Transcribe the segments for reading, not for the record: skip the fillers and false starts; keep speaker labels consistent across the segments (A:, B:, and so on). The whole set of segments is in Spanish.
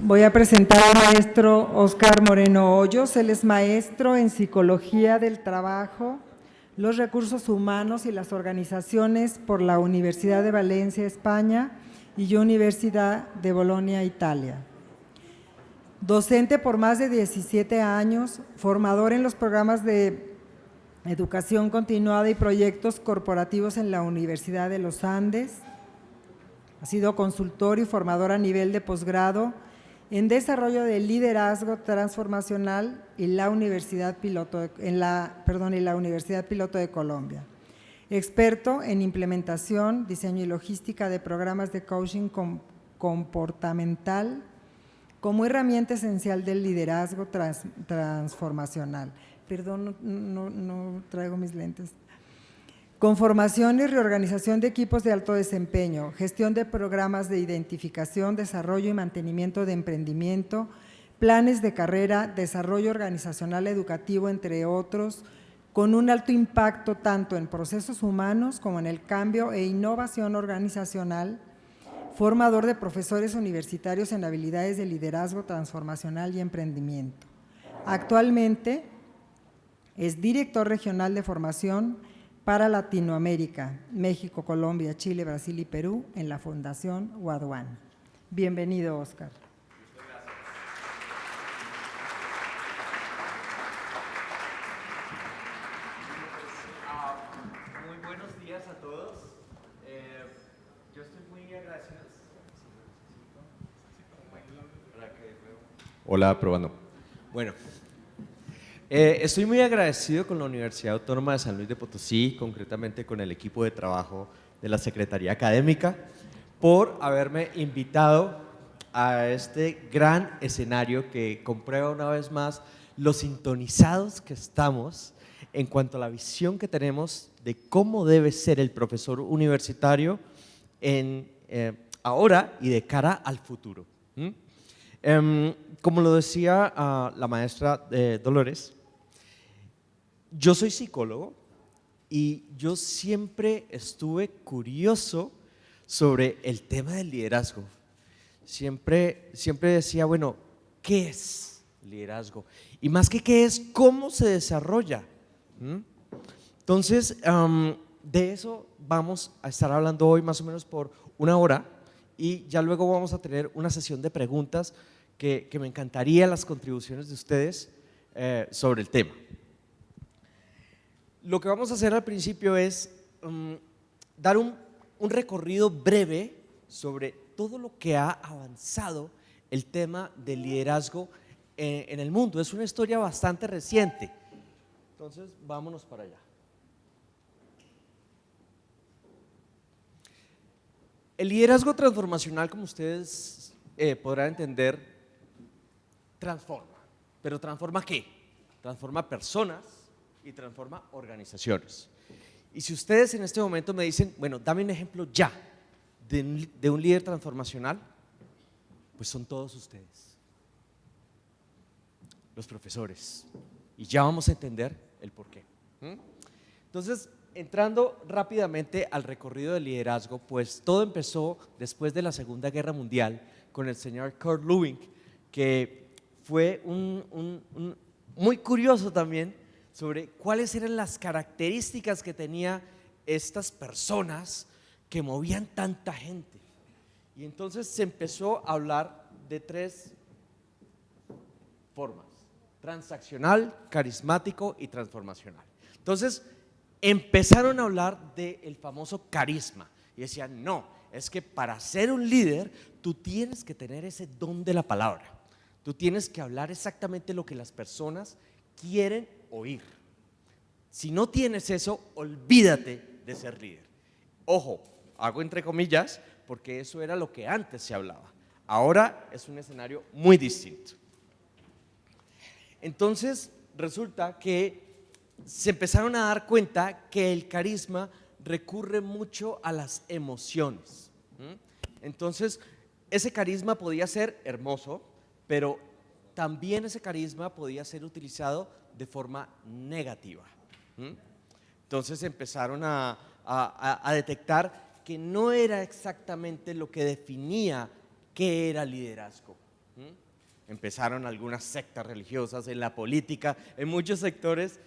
A: Voy a presentar al maestro Óscar Moreno Hoyos. Él es maestro en Psicología del Trabajo, los Recursos Humanos y las Organizaciones por la Universidad de Valencia, España, y Universidad de Bolonia, Italia. Docente por más de 17 años, formador en los programas de educación continuada y proyectos corporativos en la Universidad de los Andes. Ha sido consultor y formador a nivel de posgrado en desarrollo de liderazgo transformacional en la Universidad Piloto de Colombia. Experto en implementación, diseño y logística de programas de coaching comportamental como herramienta esencial del liderazgo transformacional. Perdón, no traigo mis lentes. Conformación y reorganización de equipos de alto desempeño, gestión de programas de identificación, desarrollo y mantenimiento de emprendimiento, planes de carrera, desarrollo organizacional educativo, entre otros, con un alto impacto tanto en procesos humanos como en el cambio e innovación organizacional, formador de profesores universitarios en habilidades de liderazgo transformacional y emprendimiento. Actualmente es director regional de formación para Latinoamérica, México, Colombia, Chile, Brasil y Perú en la Fundación Wadwan. Bienvenido, Óscar.
B: Muchas gracias. Muy buenos días a todos. Yo estoy muy agradecido. Hola, probando. Bueno. Estoy muy agradecido con la Universidad Autónoma de San Luis de Potosí, concretamente con el equipo de trabajo de la Secretaría Académica, por haberme invitado a este gran escenario que comprueba una vez más lo sintonizados que estamos en cuanto a la visión que tenemos de cómo debe ser el profesor universitario ahora y de cara al futuro. Como lo decía la maestra Dolores, yo soy psicólogo y yo siempre estuve curioso sobre el tema del liderazgo. Siempre decía, bueno, ¿qué es liderazgo? Y más que qué es, ¿cómo se desarrolla? Entonces, de eso vamos a estar hablando hoy más o menos por una hora y ya luego vamos a tener una sesión de preguntas que me encantaría las contribuciones de ustedes sobre el tema. Lo que vamos a hacer al principio es dar un recorrido breve sobre todo lo que ha avanzado el tema del liderazgo en el mundo. Es una historia bastante reciente. Entonces, vámonos para allá. El liderazgo transformacional, como ustedes podrán entender, transforma. ¿Pero transforma qué? Transforma personas y transforma organizaciones. Y si ustedes en este momento me dicen, bueno, dame un ejemplo ya de un líder transformacional, pues son todos ustedes, los profesores. Y ya vamos a entender el porqué. Entonces, entrando rápidamente al recorrido del liderazgo, pues todo empezó después de la Segunda Guerra Mundial con el señor Kurt Lewin, que fue muy curioso también sobre cuáles eran las características que tenía estas personas que movían tanta gente. Y entonces se empezó a hablar de tres formas: transaccional, carismático y transformacional. Entonces, empezaron a hablar del famoso carisma y decían, no, es que para ser un líder tú tienes que tener ese don de la palabra, tú tienes que hablar exactamente lo que las personas quieren oír. Si no tienes eso, olvídate de ser líder. Ojo, hago entre comillas, porque eso era lo que antes se hablaba. Ahora es un escenario muy distinto. Entonces, resulta que se empezaron a dar cuenta que el carisma recurre mucho a las emociones. Entonces, ese carisma podía ser hermoso, pero también ese carisma podía ser utilizado de forma negativa. Entonces empezaron a detectar que no era exactamente lo que definía qué era liderazgo. Empezaron algunas sectas religiosas en la política, en muchos sectores,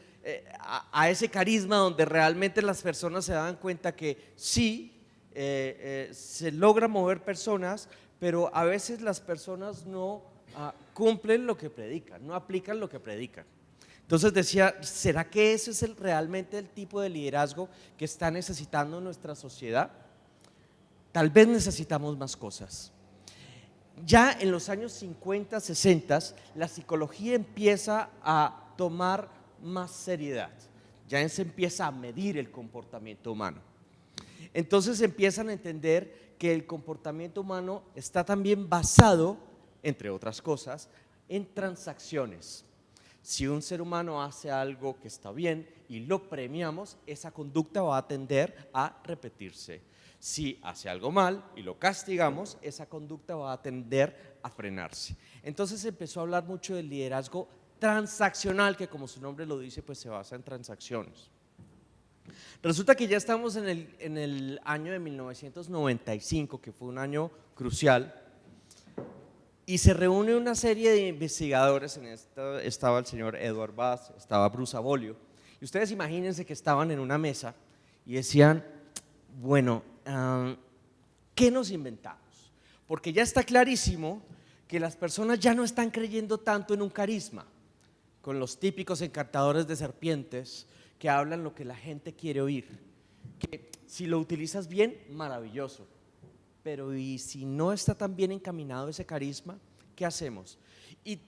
B: a ese carisma donde realmente las personas se daban cuenta que sí, se logra mover personas, pero a veces las personas no cumplen lo que predican, no aplican lo que predican. Entonces decía, ¿será que ese es realmente el tipo de liderazgo que está necesitando nuestra sociedad? Tal vez necesitamos más cosas. Ya en los años 50, 60, la psicología empieza a tomar más seriedad. Ya se empieza a medir el comportamiento humano. Entonces empiezan a entender que el comportamiento humano está también basado, entre otras cosas, en transacciones. Si un ser humano hace algo que está bien y lo premiamos, esa conducta va a tender a repetirse. Si hace algo mal y lo castigamos, esa conducta va a tender a frenarse. Entonces empezó a hablar mucho del liderazgo transaccional, que como su nombre lo dice, pues se basa en transacciones. Resulta que ya estamos en el año de 1995, que fue un año crucial, y se reúne una serie de investigadores. En esta estaba el señor Edward Bass, estaba Bruce Abolio, y ustedes imagínense que estaban en una mesa y decían, bueno, ¿qué nos inventamos? Porque ya está clarísimo que las personas ya no están creyendo tanto en un carisma, con los típicos encantadores de serpientes que hablan lo que la gente quiere oír, que si lo utilizas bien, maravilloso. Pero ¿y si no está tan bien encaminado ese carisma? ¿Qué hacemos? Y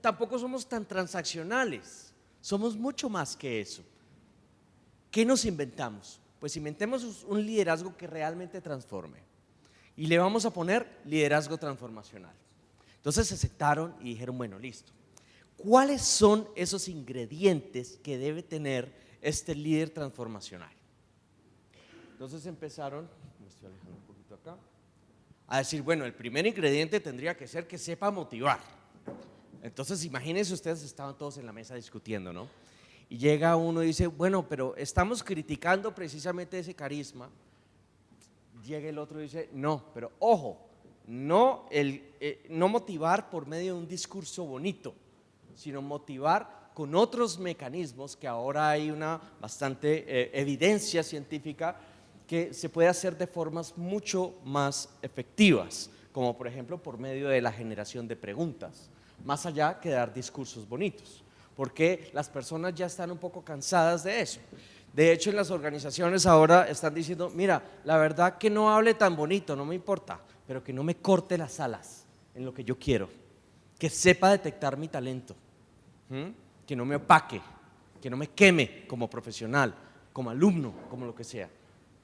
B: tampoco somos tan transaccionales, somos mucho más que eso. ¿Qué nos inventamos? Pues inventemos un liderazgo que realmente transforme. Y le vamos a poner liderazgo transformacional. Entonces se sentaron y dijeron, bueno, listo. ¿Cuáles son esos ingredientes que debe tener este líder transformacional? Entonces empezaron, me estoy alejando un poquito acá, a decir, bueno, el primer ingrediente tendría que ser que sepa motivar. Entonces imagínense, ustedes estaban todos en la mesa discutiendo, ¿no? Y llega uno y dice, bueno, pero estamos criticando precisamente ese carisma. Llega el otro y dice, no, pero ojo, no motivar por medio de un discurso bonito, sino motivar con otros mecanismos que ahora hay una bastante evidencia científica que se puede hacer de formas mucho más efectivas, como por ejemplo por medio de la generación de preguntas, más allá que dar discursos bonitos, porque las personas ya están un poco cansadas de eso. De hecho, en las organizaciones ahora están diciendo, mira, la verdad que no hable tan bonito, no me importa, pero que no me corte las alas en lo que yo quiero, que sepa detectar mi talento, que no me opaque, que no me queme como profesional, como alumno, como lo que sea.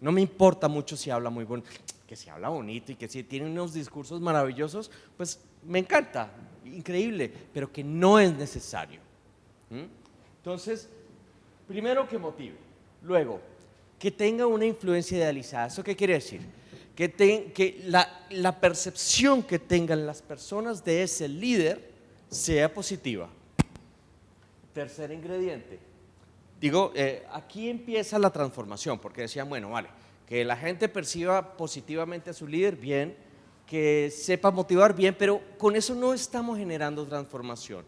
B: No me importa mucho si habla muy bonito, que si habla bonito y que si tiene unos discursos maravillosos, pues me encanta, increíble, pero que no es necesario. Entonces, primero que motive, luego que tenga una influencia idealizada. ¿Eso qué quiere decir? Que la percepción que tengan las personas de ese líder sea positiva. Tercer ingrediente. Digo, aquí empieza la transformación, porque decían, bueno, vale, que la gente perciba positivamente a su líder, bien, que sepa motivar, bien, pero con eso no estamos generando transformación.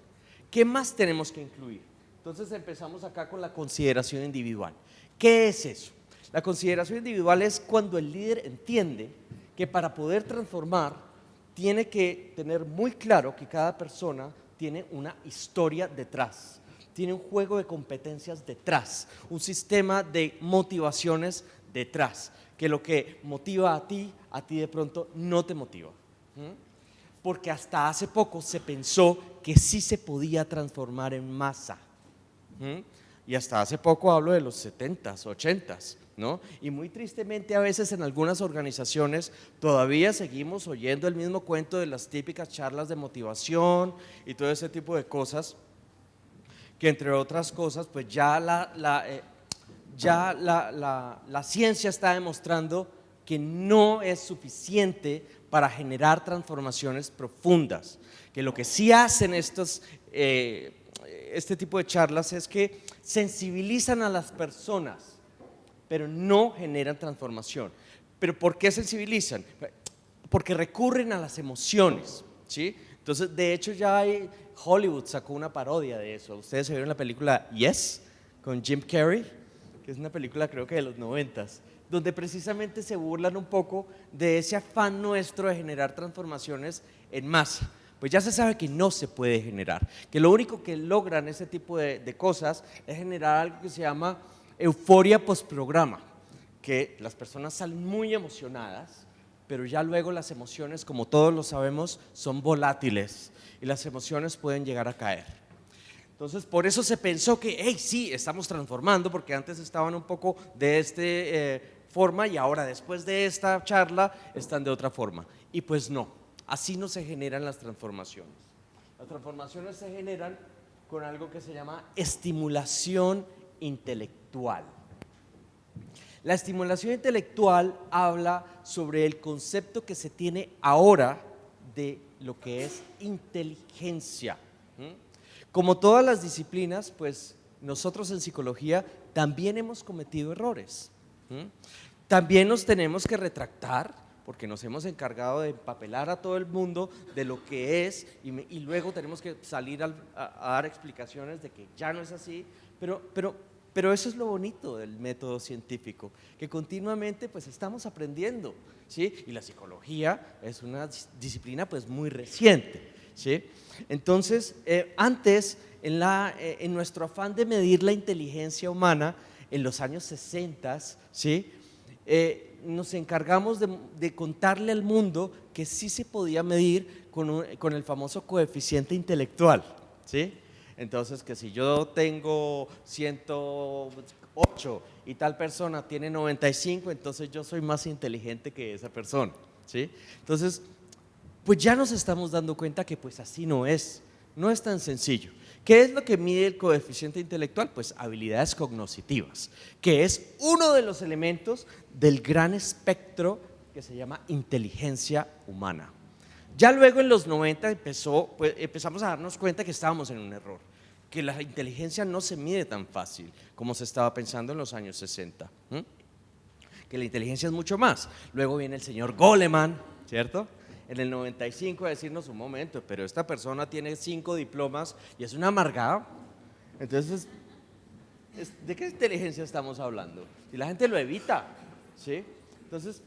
B: ¿Qué más tenemos que incluir? Entonces empezamos acá con la consideración individual. ¿Qué es eso? La consideración individual es cuando el líder entiende que para poder transformar tiene que tener muy claro que cada persona tiene una historia detrás. tiene un juego de competencias detrás, un sistema de motivaciones detrás, que lo que motiva a ti de pronto no te motiva. Porque hasta hace poco se pensó que sí se podía transformar en masa. Y hasta hace poco hablo de los 70s, 80s, ¿no? Y muy tristemente a veces en algunas organizaciones todavía seguimos oyendo el mismo cuento de las típicas charlas de motivación y todo ese tipo de cosas, que entre otras cosas pues ya la ciencia está demostrando que no es suficiente para generar transformaciones profundas, que lo que sí hacen este tipo de charlas es que sensibilizan a las personas, pero no generan transformación. ¿Pero por qué sensibilizan? Porque recurren a las emociones, ¿sí? Entonces, de hecho, Hollywood sacó una parodia de eso. Ustedes se vieron la película Yes, con Jim Carrey, que es una película creo que de los 90s, donde precisamente se burlan un poco de ese afán nuestro de generar transformaciones en masa. Pues ya se sabe que no se puede generar, que lo único que logran ese tipo de cosas es generar algo que se llama euforia postprograma, que las personas salen muy emocionadas, pero ya luego las emociones, como todos lo sabemos, son volátiles y las emociones pueden llegar a caer. Entonces, por eso se pensó que, hey, sí, estamos transformando, porque antes estaban un poco de esta forma y ahora después de esta charla están de otra forma. Y pues no, así no se generan las transformaciones. Las transformaciones se generan con algo que se llama estimulación intelectual. La estimulación intelectual habla sobre el concepto que se tiene ahora de lo que es inteligencia. Como todas las disciplinas, pues nosotros en psicología también hemos cometido errores. También nos tenemos que retractar porque nos hemos encargado de empapelar a todo el mundo de lo que es y luego tenemos que salir a dar explicaciones de que ya no es así, pero eso es lo bonito del método científico, que continuamente pues estamos aprendiendo, ¿sí? Y la psicología es una disciplina pues muy reciente, ¿sí? Entonces, antes, en nuestro afán de medir la inteligencia humana, en los años 60, ¿sí? Nos encargamos de contarle al mundo que sí se podía medir con el famoso coeficiente intelectual, ¿sí? Entonces, que si yo tengo 108 y tal persona tiene 95, entonces yo soy más inteligente que esa persona, ¿sí? Entonces, pues ya nos estamos dando cuenta que pues así no es tan sencillo. ¿Qué es lo que mide el coeficiente intelectual? Pues habilidades cognitivas, que es uno de los elementos del gran espectro que se llama inteligencia humana. Ya luego en los 90 empezamos a darnos cuenta que estábamos en un error, que la inteligencia no se mide tan fácil como se estaba pensando en los años 60, que la inteligencia es mucho más. Luego viene el señor Goleman, ¿cierto? En el 95 a decirnos un momento, pero esta persona tiene 5 diplomas y es un amargado. Entonces, ¿de qué inteligencia estamos hablando? Si la gente lo evita, ¿sí? Entonces,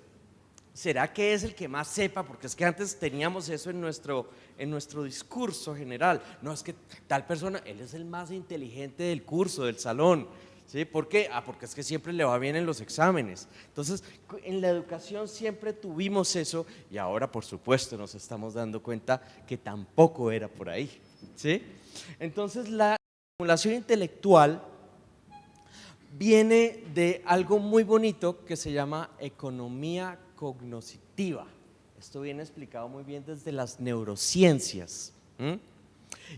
B: ¿será que es el que más sepa? Porque es que antes teníamos eso en nuestro discurso general. No, es que tal persona, él es el más inteligente del curso, del salón. ¿Sí? ¿Por qué? Porque es que siempre le va bien en los exámenes. Entonces, en la educación siempre tuvimos eso y ahora, por supuesto, nos estamos dando cuenta que tampoco era por ahí, ¿sí? Entonces, la estimulación intelectual viene de algo muy bonito que se llama economía cognitiva. Esto viene explicado muy bien desde las neurociencias,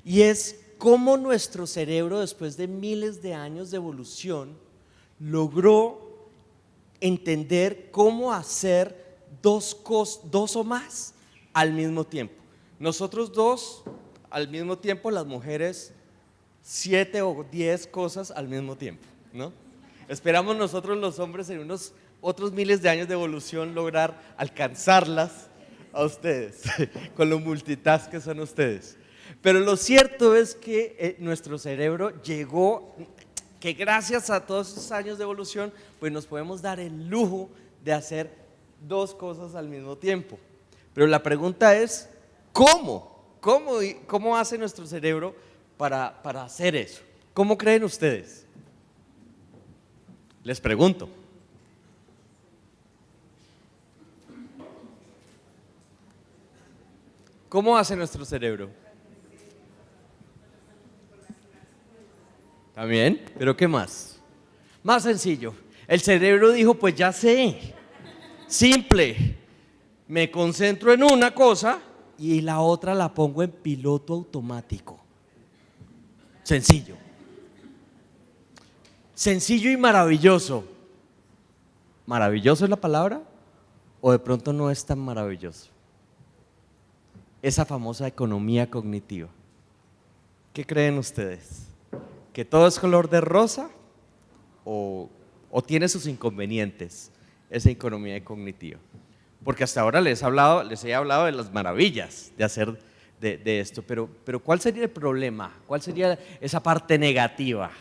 B: y es cómo nuestro cerebro, después de miles de años de evolución, logró entender cómo hacer dos o más al mismo tiempo. Nosotros dos al mismo tiempo, las mujeres 7 o 10 cosas al mismo tiempo, ¿no? Esperamos nosotros los hombres en unos otros miles de años de evolución lograr alcanzarlas a ustedes, con lo multitask que son ustedes. Pero lo cierto es que nuestro cerebro llegó, que gracias a todos esos años de evolución, pues nos podemos dar el lujo de hacer 2 cosas al mismo tiempo. Pero la pregunta es, ¿cómo? ¿Cómo hace nuestro cerebro para hacer eso? ¿Cómo creen ustedes? Les pregunto. ¿Cómo hace nuestro cerebro? También, pero ¿qué más? Más sencillo. El cerebro dijo, pues ya sé, simple, me concentro en una cosa y la otra la pongo en piloto automático. Sencillo. Sencillo y maravilloso. ¿Maravilloso es la palabra? ¿O de pronto no es tan maravilloso? Esa famosa economía cognitiva. ¿Qué creen ustedes? ¿Que todo es color de rosa o tiene sus inconvenientes esa economía cognitiva? Porque hasta ahora les he hablado de las maravillas de hacer de esto, pero ¿cuál sería el problema? ¿Cuál sería esa parte negativa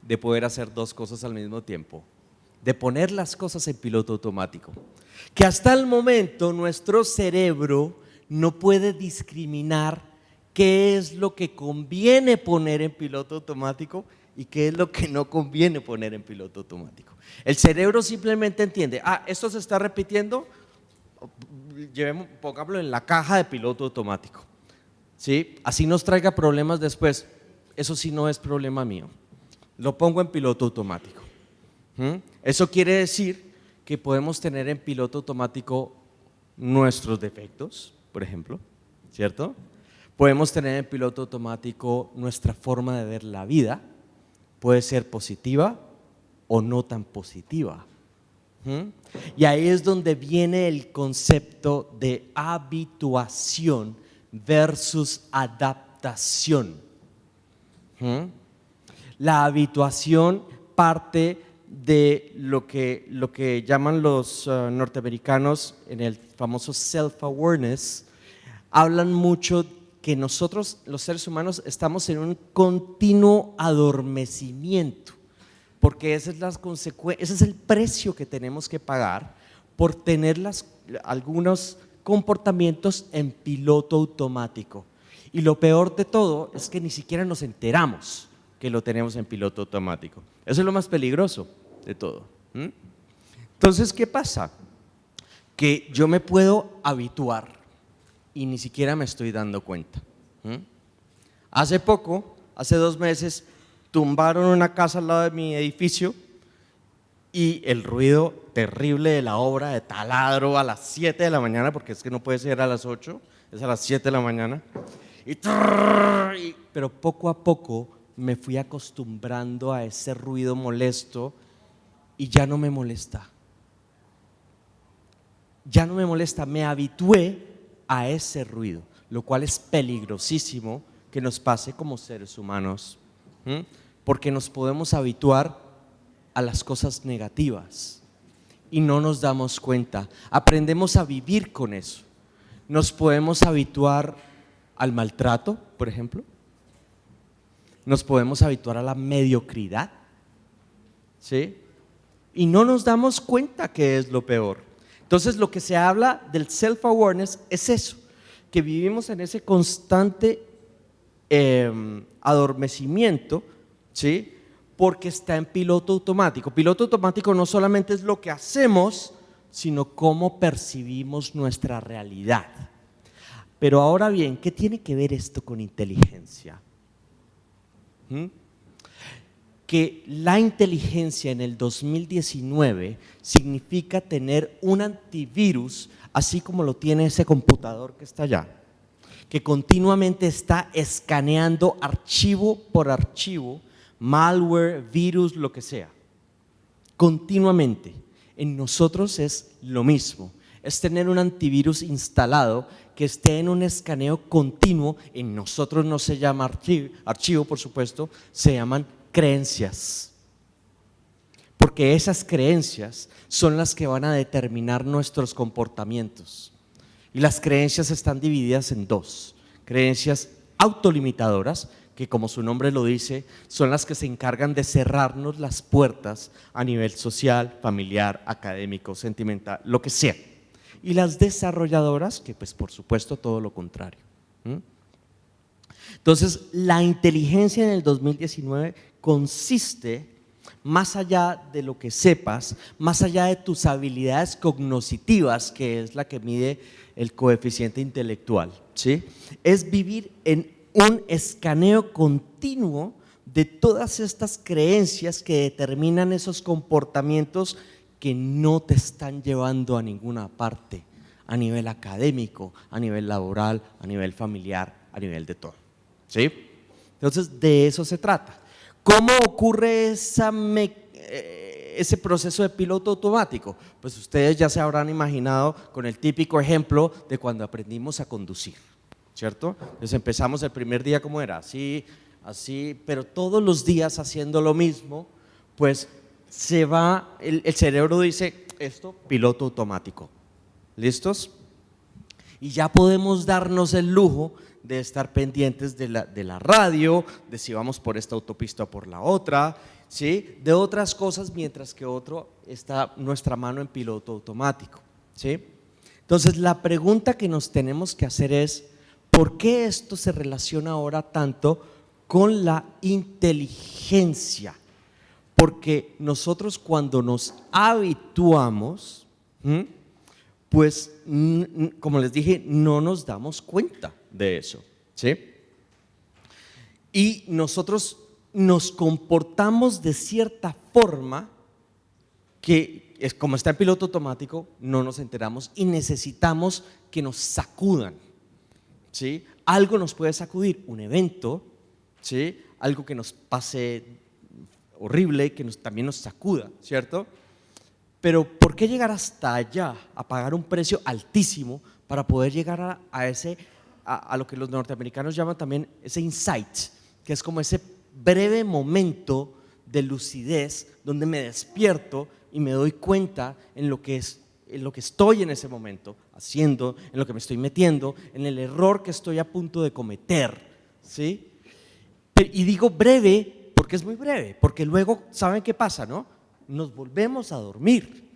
B: de poder hacer dos cosas al mismo tiempo? De poner las cosas en piloto automático. Que hasta el momento nuestro cerebro no puede discriminar qué es lo que conviene poner en piloto automático y qué es lo que no conviene poner en piloto automático. El cerebro simplemente entiende, esto se está repitiendo, pongámoslo en la caja de piloto automático, ¿sí? Así nos traiga problemas después, eso sí no es problema mío, lo pongo en piloto automático. Eso quiere decir que podemos tener en piloto automático nuestros defectos, por ejemplo, ¿cierto? Podemos tener en piloto automático nuestra forma de ver la vida, puede ser positiva o no tan positiva. Y ahí es donde viene el concepto de habituación versus adaptación. La habituación parte de lo que llaman los norteamericanos en el famoso self-awareness. Hablan mucho que nosotros, los seres humanos, estamos en un continuo adormecimiento, porque esa es ese es el precio que tenemos que pagar por tener algunos comportamientos en piloto automático. Y lo peor de todo es que ni siquiera nos enteramos que lo tenemos en piloto automático. Eso es lo más peligroso de todo. Entonces, ¿qué pasa? Que yo me puedo habituar y ni siquiera me estoy dando cuenta. Hace poco, hace 2 meses, tumbaron una casa al lado de mi edificio y el ruido terrible de la obra de taladro a las 7 de la mañana, porque es que no puede ser a las 8, es a las 7 de la mañana. Pero poco a poco me fui acostumbrando a ese ruido molesto y ya no me molesta. Ya no me molesta, me habitué a ese ruido, lo cual es peligrosísimo que nos pase como seres humanos, porque nos podemos habituar a las cosas negativas y no nos damos cuenta. Aprendemos a vivir con eso. Nos podemos habituar al maltrato, por ejemplo. Nos podemos habituar a la mediocridad, ¿sí? Y no nos damos cuenta que es lo peor. Entonces, lo que se habla del self-awareness es eso, que vivimos en ese constante adormecimiento, ¿sí? Porque está en piloto automático. Piloto automático no solamente es lo que hacemos, sino cómo percibimos nuestra realidad. Pero ahora bien, ¿qué tiene que ver esto con inteligencia? Que la inteligencia en el 2019 significa tener un antivirus, así como lo tiene ese computador que está allá, que continuamente está escaneando archivo por archivo, malware, virus, lo que sea, continuamente. En nosotros es lo mismo, es tener un antivirus instalado que esté en un escaneo continuo. En nosotros no se llama archivo, por supuesto, se llaman creencias, porque esas creencias son las que van a determinar nuestros comportamientos. Y las creencias están divididas en 2: creencias autolimitadoras, que como su nombre lo dice, son las que se encargan de cerrarnos las puertas a nivel social, familiar, académico, sentimental, lo que sea. Y las desarrolladoras, que pues por supuesto todo lo contrario. Entonces, la inteligencia en el 2019 consiste, más allá de lo que sepas, más allá de tus habilidades cognitivas, que es la que mide el coeficiente intelectual, ¿sí? Es vivir en un escaneo continuo de todas estas creencias que determinan esos comportamientos que no te están llevando a ninguna parte, a nivel académico, a nivel laboral, a nivel familiar, a nivel de todo, ¿sí? Entonces, de eso se trata. ¿Cómo ocurre ese proceso de piloto automático? Pues ustedes ya se habrán imaginado con el típico ejemplo de cuando aprendimos a conducir, ¿cierto? Entonces empezamos el primer día como era, así, así, pero todos los días haciendo lo mismo, pues se va, el cerebro dice, esto, piloto automático, ¿listos? Y ya podemos darnos el lujo de estar pendientes de la radio, de si vamos por esta autopista o por la otra, ¿sí? De otras cosas, mientras que otro está nuestra mano en piloto automático, ¿sí? Entonces la pregunta que nos tenemos que hacer es, ¿por qué esto se relaciona ahora tanto con la inteligencia? Porque nosotros cuando nos habituamos, pues como les dije, no nos damos cuenta de eso, ¿sí? Y nosotros nos comportamos de cierta forma que, como está en piloto automático, no nos enteramos y necesitamos que nos sacudan, ¿sí? Algo nos puede sacudir, un evento, ¿sí? Algo que nos pase horrible, que también nos sacuda, ¿cierto? Pero ¿por qué llegar hasta allá, a pagar un precio altísimo para poder llegar a lo que los norteamericanos llaman también ese insight, que es como ese breve momento de lucidez donde me despierto y me doy cuenta en lo que estoy en ese momento haciendo, en lo que me estoy metiendo, en el error que estoy a punto de cometer, ¿sí? Y digo breve porque es muy breve, porque luego, ¿saben qué pasa, no? Nos volvemos a dormir,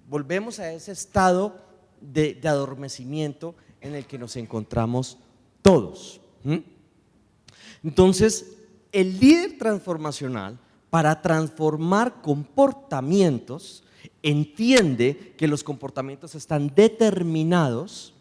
B: volvemos a ese estado de adormecimiento en el que nos encontramos todos. Entonces, el líder transformacional, para transformar comportamientos, entiende que los comportamientos están determinados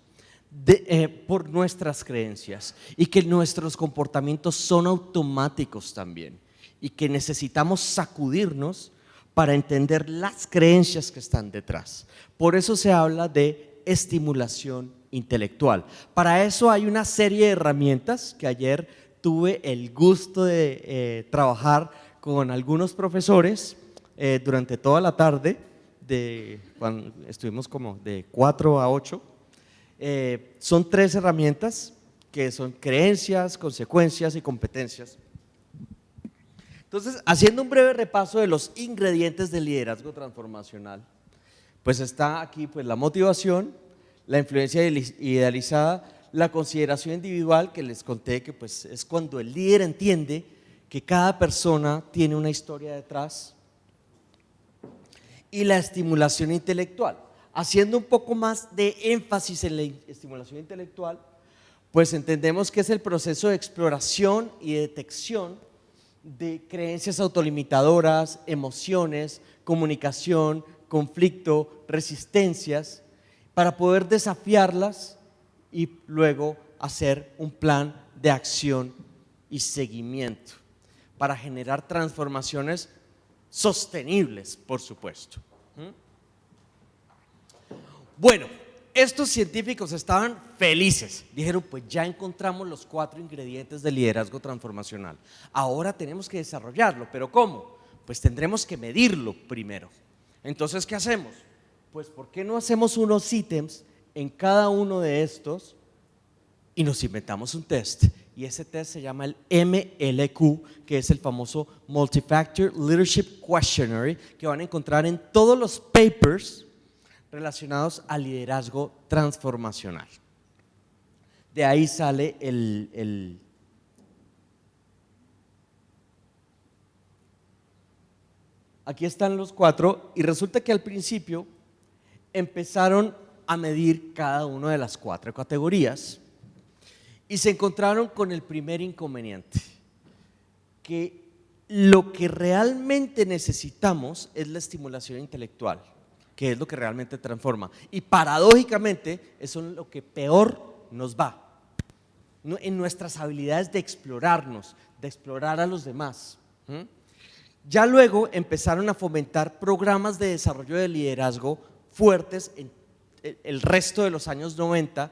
B: por nuestras creencias y que nuestros comportamientos son automáticos también y que necesitamos sacudirnos para entender las creencias que están detrás. Por eso se habla de estimulación intelectual. Para eso hay una serie de herramientas que ayer tuve el gusto de trabajar con algunos profesores durante toda la tarde, cuando estuvimos como de 4 a 8. Son 3 herramientas que son creencias, consecuencias y competencias. Entonces, haciendo un breve repaso de los ingredientes del liderazgo transformacional, pues está aquí pues, la motivación, la influencia idealizada, la consideración individual, que les conté que pues, es cuando el líder entiende que cada persona tiene una historia detrás, y la estimulación intelectual. Haciendo un poco más de énfasis en la estimulación intelectual, pues entendemos que es el proceso de exploración y de detección de creencias autolimitadoras, emociones, comunicación, conflicto, resistencias, para poder desafiarlas y luego hacer un plan de acción y seguimiento para generar transformaciones sostenibles, por supuesto. Bueno, estos científicos estaban felices, dijeron pues ya encontramos los 4 ingredientes del liderazgo transformacional, ahora tenemos que desarrollarlo, pero ¿cómo? Pues tendremos que medirlo primero. Entonces, ¿qué hacemos? Pues ¿por qué no hacemos unos ítems en cada uno de estos y nos inventamos un test? Y ese test se llama el MLQ, que es el famoso Multi-Factor Leadership Questionnaire, que van a encontrar en todos los papers relacionados al liderazgo transformacional. De ahí sale Aquí están los 4 y resulta que al principio empezaron a medir cada una de las 4 categorías y se encontraron con el primer inconveniente, que lo que realmente necesitamos es la estimulación intelectual, que es lo que realmente transforma, y paradójicamente eso es lo que peor nos va en nuestras habilidades de explorarnos, de explorar a los demás. Ya luego empezaron a fomentar programas de desarrollo de liderazgo fuertes en el resto de los años 90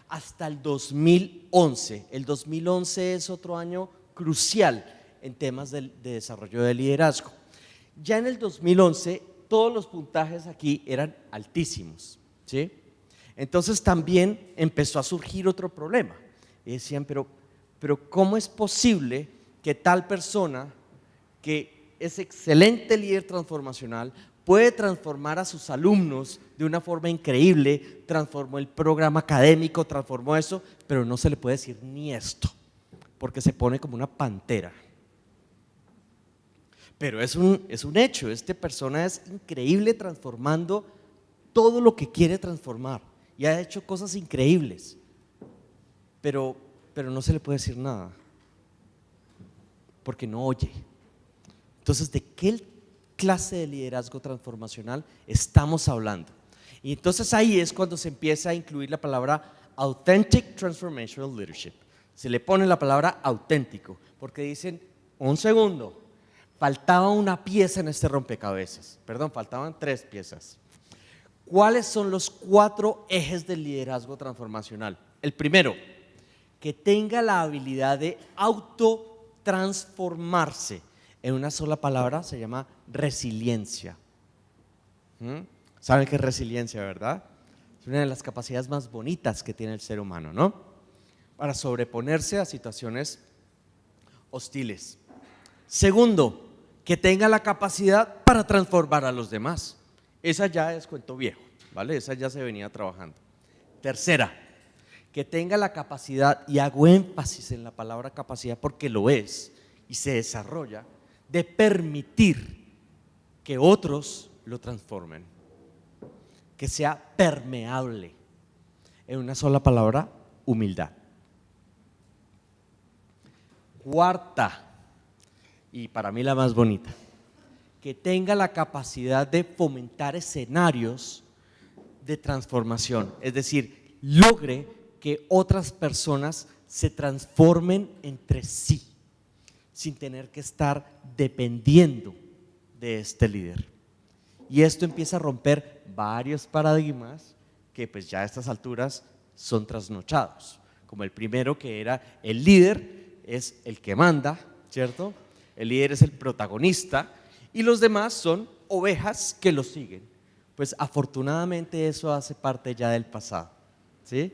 B: hasta el 2011. El 2011 es otro año crucial en temas de desarrollo de liderazgo. Ya en el 2011 todos los puntajes aquí eran altísimos, ¿sí? Entonces también empezó a surgir otro problema. Y decían, pero ¿cómo es posible que tal persona que es excelente líder transformacional puede transformar a sus alumnos de una forma increíble, transformó el programa académico, transformó eso, pero no se le puede decir ni esto, porque se pone como una pantera? Pero es un hecho, esta persona es increíble transformando todo lo que quiere transformar y ha hecho cosas increíbles, pero no se le puede decir nada, porque no oye. Entonces, ¿de qué clase de liderazgo transformacional estamos hablando? Y entonces ahí es cuando se empieza a incluir la palabra Authentic Transformational Leadership. Se le pone la palabra auténtico, porque dicen, un segundo, faltaba una pieza en este rompecabezas, perdón, faltaban 3 piezas. ¿Cuáles son los 4 ejes del liderazgo transformacional? El primero, que tenga la habilidad de autotransformarse. En una sola palabra se llama resiliencia. ¿Saben qué es resiliencia, verdad? Es una de las capacidades más bonitas que tiene el ser humano, ¿no? Para sobreponerse a situaciones hostiles. Segundo, que tenga la capacidad para transformar a los demás. Esa ya es cuento viejo, ¿vale? Esa ya se venía trabajando. Tercera, que tenga la capacidad, y hago énfasis en la palabra capacidad porque lo es y se desarrolla, de permitir que otros lo transformen, que sea permeable. En una sola palabra, humildad. Cuarta, y para mí la más bonita, que tenga la capacidad de fomentar escenarios de transformación, es decir, logre que otras personas se transformen entre sí, sin tener que estar dependiendo de este líder. Y esto empieza a romper varios paradigmas que pues ya a estas alturas son trasnochados, como el primero, que era el líder es el que manda, ¿cierto? El líder es el protagonista y los demás son ovejas que lo siguen. Pues afortunadamente eso hace parte ya del pasado, ¿sí?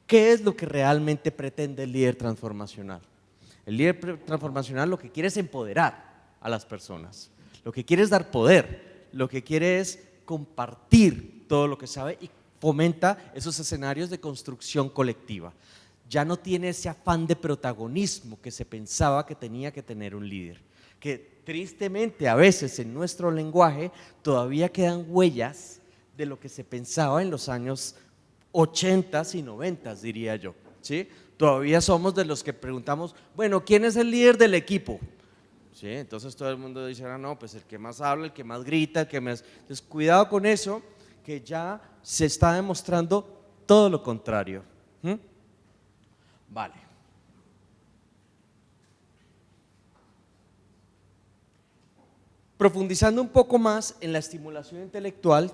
B: ¿Qué es lo que realmente pretende el líder transformacional? El líder transformacional lo que quiere es empoderar a las personas, lo que quiere es dar poder, lo que quiere es compartir todo lo que sabe y fomenta esos escenarios de construcción colectiva. Ya no tiene ese afán de protagonismo que se pensaba que tenía que tener un líder, que tristemente a veces en nuestro lenguaje todavía quedan huellas de lo que se pensaba en los años 80 y 90, diría yo, ¿sí? Todavía somos de los que preguntamos, bueno, ¿quién es el líder del equipo? ¿Sí? Entonces todo el mundo dice, no, pues el que más habla, el que más grita, el que más… Entonces cuidado con eso, que ya se está demostrando todo lo contrario. Vale. Profundizando un poco más en la estimulación intelectual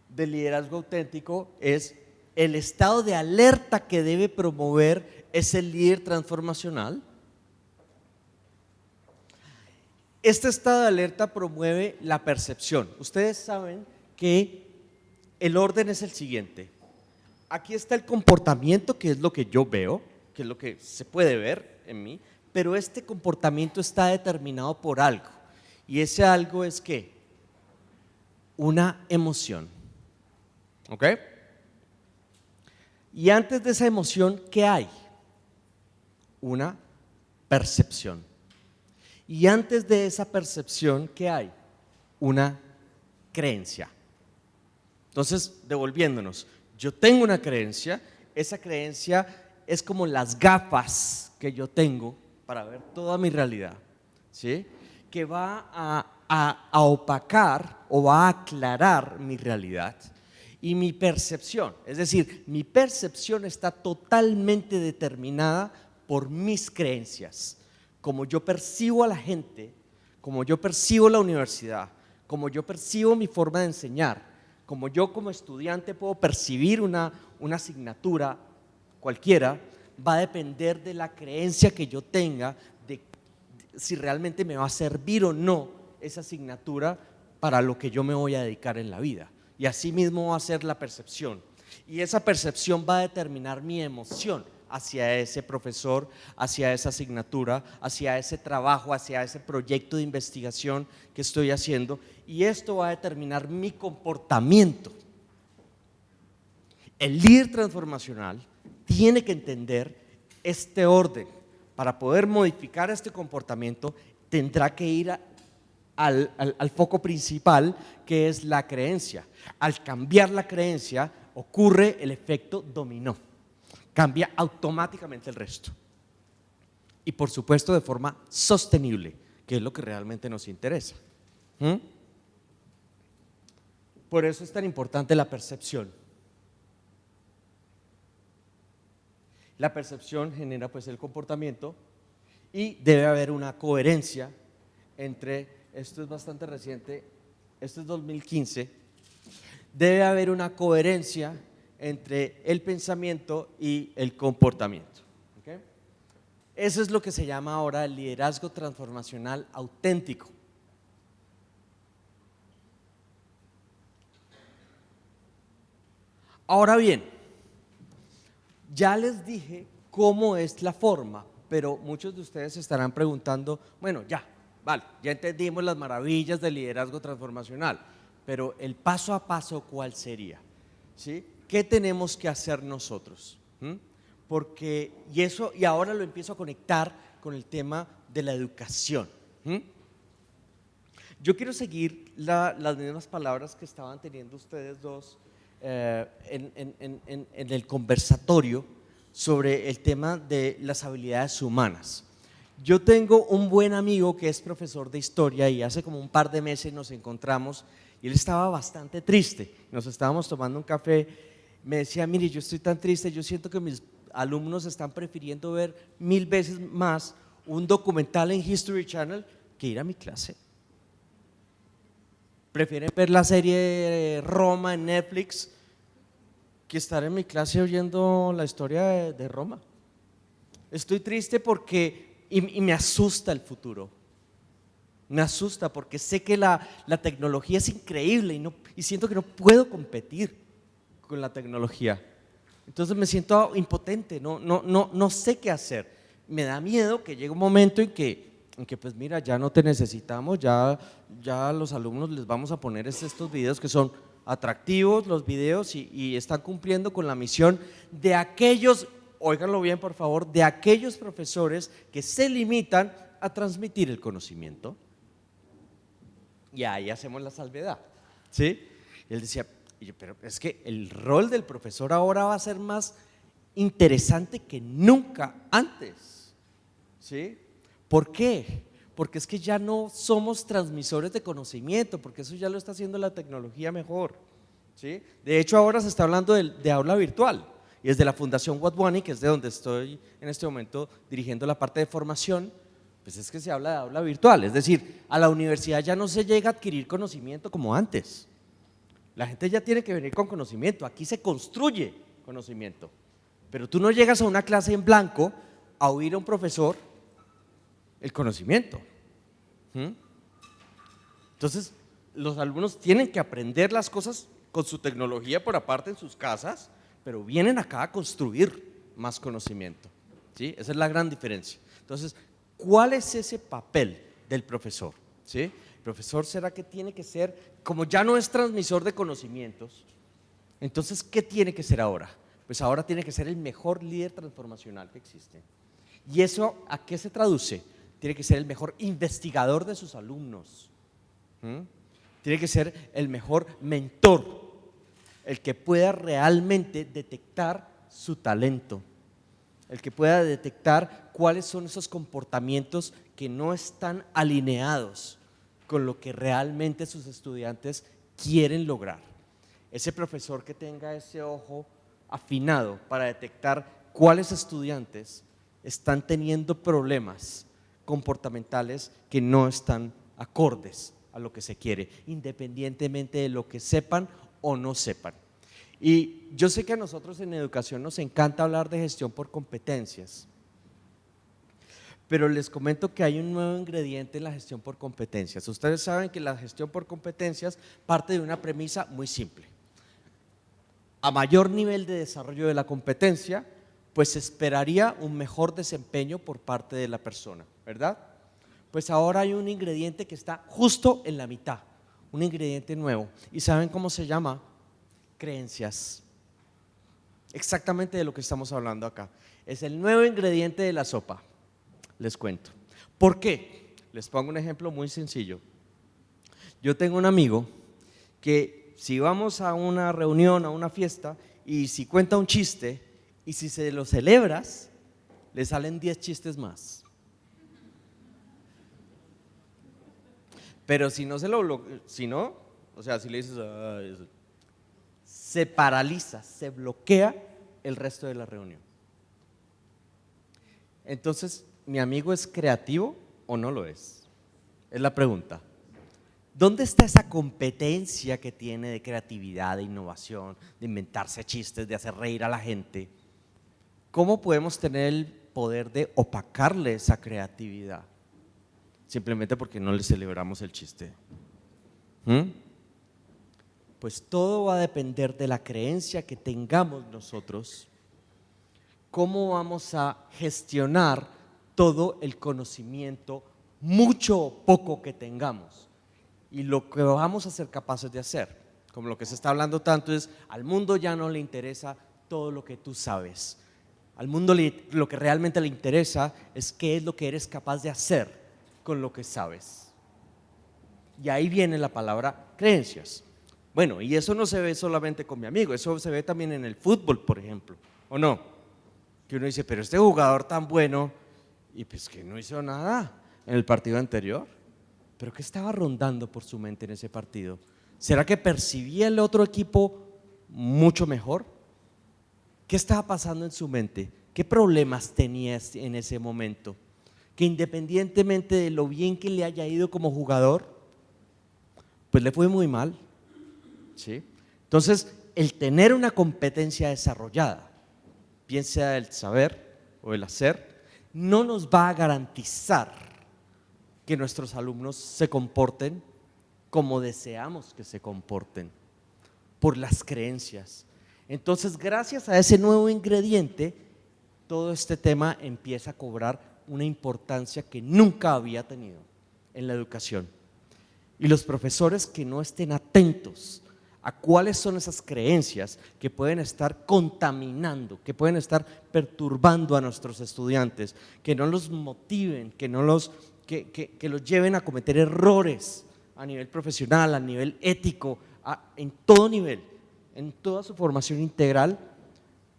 B: del liderazgo auténtico, es el estado de alerta que debe promover ese líder transformacional. Este estado de alerta promueve la percepción. Ustedes saben que el orden es el siguiente. Aquí está el comportamiento, que es lo que yo veo, que es lo que se puede ver en mí, pero este comportamiento está determinado por algo. Y ese algo es ¿qué? Una emoción. ¿Ok? Y antes de esa emoción, ¿qué hay? Una percepción. Y antes de esa percepción, ¿qué hay? Una creencia. Entonces, devolviéndonos, yo tengo una creencia, esa creencia es como las gafas que yo tengo para ver toda mi realidad, ¿sí? Que va a opacar o va a aclarar mi realidad y mi percepción. Es decir, mi percepción está totalmente determinada por mis creencias. Como yo percibo a la gente, como yo percibo la universidad, como yo percibo mi forma de enseñar, como yo como estudiante puedo percibir una asignatura cualquiera, va a depender de la creencia que yo tenga de si realmente me va a servir o no esa asignatura para lo que yo me voy a dedicar en la vida. Y así mismo va a ser la percepción. Y esa percepción va a determinar mi emoción hacia ese profesor, hacia esa asignatura, hacia ese trabajo, hacia ese proyecto de investigación que estoy haciendo. Y esto va a determinar mi comportamiento. El líder transformacional tiene que entender este orden. Para poder modificar este comportamiento, tendrá que ir al foco principal, que es la creencia. Al cambiar la creencia, ocurre el efecto dominó. Cambia automáticamente el resto. Y por supuesto de forma sostenible, que es lo que realmente nos interesa. Por eso es tan importante la percepción. La percepción genera pues el comportamiento y debe haber una coherencia entre, esto es bastante reciente, esto es 2015, debe haber una coherencia entre el pensamiento y el comportamiento. ¿Okay? Eso es lo que se llama ahora el liderazgo transformacional auténtico. Ahora bien, ya les dije cómo es la forma, pero muchos de ustedes se estarán preguntando, bueno, ya entendimos las maravillas del liderazgo transformacional, pero el paso a paso, ¿cuál sería? ¿Sí? ¿Qué tenemos que hacer nosotros? Porque, y ahora lo empiezo a conectar con el tema de la educación. Yo quiero seguir las mismas palabras que estaban teniendo ustedes dos en el conversatorio sobre el tema de las habilidades humanas. Yo tengo un buen amigo que es profesor de historia y hace como un par de meses nos encontramos y él estaba bastante triste. Nos estábamos tomando un café, me decía, mire, yo estoy tan triste, yo siento que mis alumnos están prefiriendo ver 1000 veces más un documental en History Channel que ir a mi clase. Prefieren ver la serie Roma en Netflix que estar en mi clase oyendo la historia de Roma. Estoy triste porque, y me asusta el futuro. Me asusta porque sé que la tecnología es increíble y siento que no puedo competir con la tecnología. Entonces me siento impotente, no sé qué hacer. Me da miedo que llegue un momento en que pues mira, ya no te necesitamos, ya a los alumnos les vamos a poner estos videos que son atractivos, los videos, y están cumpliendo con la misión de aquellos, óiganlo bien por favor, de aquellos profesores que se limitan a transmitir el conocimiento. Y ahí hacemos la salvedad, ¿sí? Y él decía, pero es que el rol del profesor ahora va a ser más interesante que nunca antes, ¿sí? ¿Por qué? Porque es que ya no somos transmisores de conocimiento, porque eso ya lo está haciendo la tecnología mejor, ¿sí? De hecho ahora se está hablando de aula virtual y desde la Fundación Wadhwani, que es de donde estoy en este momento dirigiendo la parte de formación, pues es que se habla de aula virtual, es decir, a la universidad ya no se llega a adquirir conocimiento como antes. La gente ya tiene que venir con conocimiento, aquí se construye conocimiento, pero tú no llegas a una clase en blanco a oír a un profesor el conocimiento. Entonces, los alumnos tienen que aprender las cosas con su tecnología por aparte en sus casas, pero vienen acá a construir más conocimiento, ¿sí? Esa es la gran diferencia. Entonces, ¿cuál es ese papel del profesor? ¿Sí? El profesor será que tiene que ser, como ya no es transmisor de conocimientos, entonces, ¿qué tiene que ser ahora? Pues ahora tiene que ser el mejor líder transformacional que existe. ¿Y eso a qué se traduce? Tiene que ser el mejor investigador de sus alumnos. Tiene que ser el mejor mentor, el que pueda realmente detectar su talento, el que pueda detectar cuáles son esos comportamientos que no están alineados con lo que realmente sus estudiantes quieren lograr. Ese profesor que tenga ese ojo afinado para detectar cuáles estudiantes están teniendo problemas comportamentales que no están acordes a lo que se quiere, independientemente de lo que sepan o no sepan. Y yo sé que a nosotros en educación nos encanta hablar de gestión por competencias, pero les comento que hay un nuevo ingrediente en la gestión por competencias. Ustedes saben que la gestión por competencias parte de una premisa muy simple. A mayor nivel de desarrollo de la competencia, pues se esperaría un mejor desempeño por parte de la persona, ¿verdad? Pues ahora hay un ingrediente que está justo en la mitad, un ingrediente nuevo. ¿Y saben cómo se llama? Creencias. Exactamente de lo que estamos hablando acá. Es el nuevo ingrediente de la sopa. Les cuento. ¿Por qué? Les pongo un ejemplo muy sencillo. Yo tengo un amigo que si vamos a una reunión, a una fiesta, y si cuenta un chiste, y si se lo celebras, le salen 10 chistes más. Pero si no o sea, si le dices, se paraliza, se bloquea el resto de la reunión. Entonces, ¿mi amigo es creativo o no lo es? Es la pregunta. ¿Dónde está esa competencia que tiene de creatividad, de innovación, de inventarse chistes, de hacer reír a la gente? ¿Cómo podemos tener el poder de opacarle esa creatividad? Simplemente porque no le celebramos el chiste. Pues todo va a depender de la creencia que tengamos nosotros, cómo vamos a gestionar todo el conocimiento, mucho o poco que tengamos, y lo que vamos a ser capaces de hacer. Como lo que se está hablando tanto es, al mundo ya no le interesa todo lo que tú sabes, al mundo lo que realmente le interesa es qué es lo que eres capaz de hacer con lo que sabes. Y ahí viene la palabra creencias. Bueno, y eso no se ve solamente con mi amigo, eso se ve también en el fútbol, por ejemplo, ¿o no? Que uno dice, pero este jugador tan bueno, y pues que no hizo nada en el partido anterior. ¿Pero qué estaba rondando por su mente en ese partido? ¿Será que percibía el otro equipo mucho mejor? ¿Qué estaba pasando en su mente? ¿Qué problemas tenía en ese momento? Que independientemente de lo bien que le haya ido como jugador, pues le fue muy mal, ¿sí? Entonces, el tener una competencia desarrollada, bien sea el saber o el hacer, no nos va a garantizar que nuestros alumnos se comporten como deseamos que se comporten, por las creencias. Entonces, gracias a ese nuevo ingrediente, todo este tema empieza a cobrar una importancia que nunca había tenido en la educación. Y los profesores que no estén atentos a cuáles son esas creencias que pueden estar contaminando, que pueden estar perturbando a nuestros estudiantes, que no los motiven, que los lleven a cometer errores a nivel profesional, a nivel ético, en todo nivel, en toda su formación integral,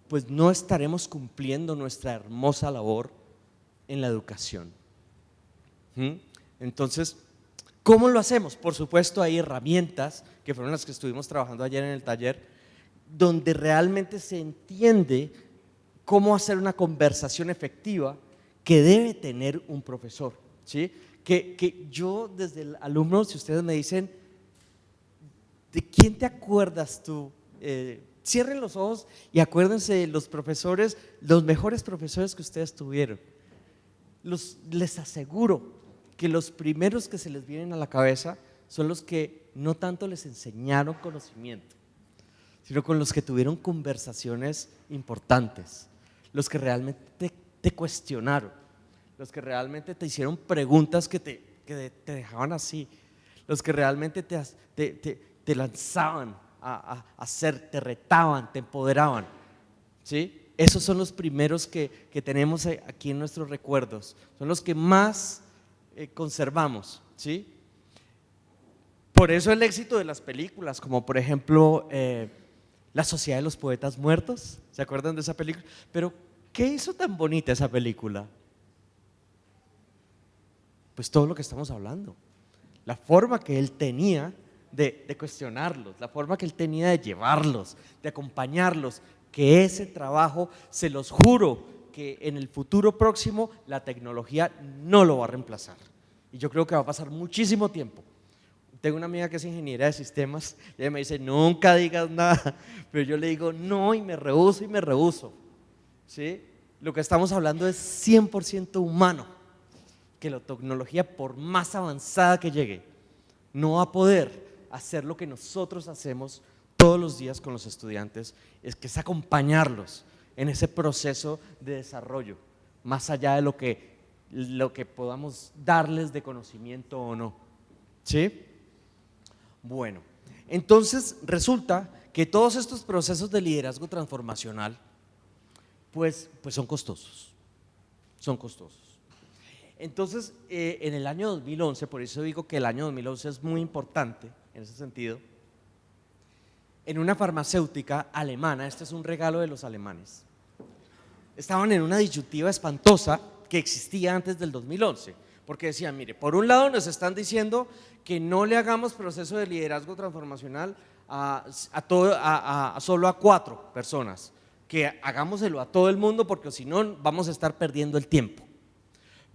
B: pues no estaremos cumpliendo nuestra hermosa labor en la educación. Entonces, ¿cómo lo hacemos? Por supuesto, hay herramientas que fueron las que estuvimos trabajando ayer en el taller, donde realmente se entiende cómo hacer una conversación efectiva que debe tener un profesor, ¿sí? Que yo desde el alumno, si ustedes me dicen, ¿de quién te acuerdas tú? Cierren los ojos y acuérdense de los profesores, los mejores profesores que ustedes tuvieron. Les aseguro que los primeros que se les vienen a la cabeza son los que no tanto les enseñaron conocimiento, sino con los que tuvieron conversaciones importantes, los que realmente te cuestionaron, los que realmente te hicieron preguntas que te dejaban así, los que realmente te lanzaban a hacer, te retaban, te empoderaban, ¿sí? Esos son los primeros que tenemos aquí en nuestros recuerdos, son los que más conservamos, ¿sí? Por eso el éxito de las películas, como por ejemplo La Sociedad de los Poetas Muertos, ¿se acuerdan de esa película? Pero ¿Qué hizo tan bonita esa película? Pues todo lo que estamos hablando. La forma que él tenía de cuestionarlos, la forma que él tenía de llevarlos, de acompañarlos, que ese trabajo, se los juro, que en el futuro próximo la tecnología no lo va a reemplazar. Y yo creo que va a pasar muchísimo tiempo. Tengo una amiga que es ingeniera de sistemas, y ella me dice, nunca digas nada, pero yo le digo, no, y me rehúso, ¿sí? Lo que estamos hablando es 100% humano, que la tecnología, por más avanzada que llegue, no va a poder hacer lo que nosotros hacemos todos los días con los estudiantes, es acompañarlos en ese proceso de desarrollo, más allá de lo que podamos darles de conocimiento o no, ¿sí? Bueno, entonces resulta que todos estos procesos de liderazgo transformacional pues son costosos, Entonces, en el año 2011, por eso digo que el año 2011 es muy importante en ese sentido, en una farmacéutica alemana, este es un regalo de los alemanes, estaban en una disyuntiva espantosa que existía antes del 2011, porque decían, mire, por un lado nos están diciendo que no le hagamos proceso de liderazgo transformacional solo a 4 personas, que hagámoselo a todo el mundo porque si no vamos a estar perdiendo el tiempo.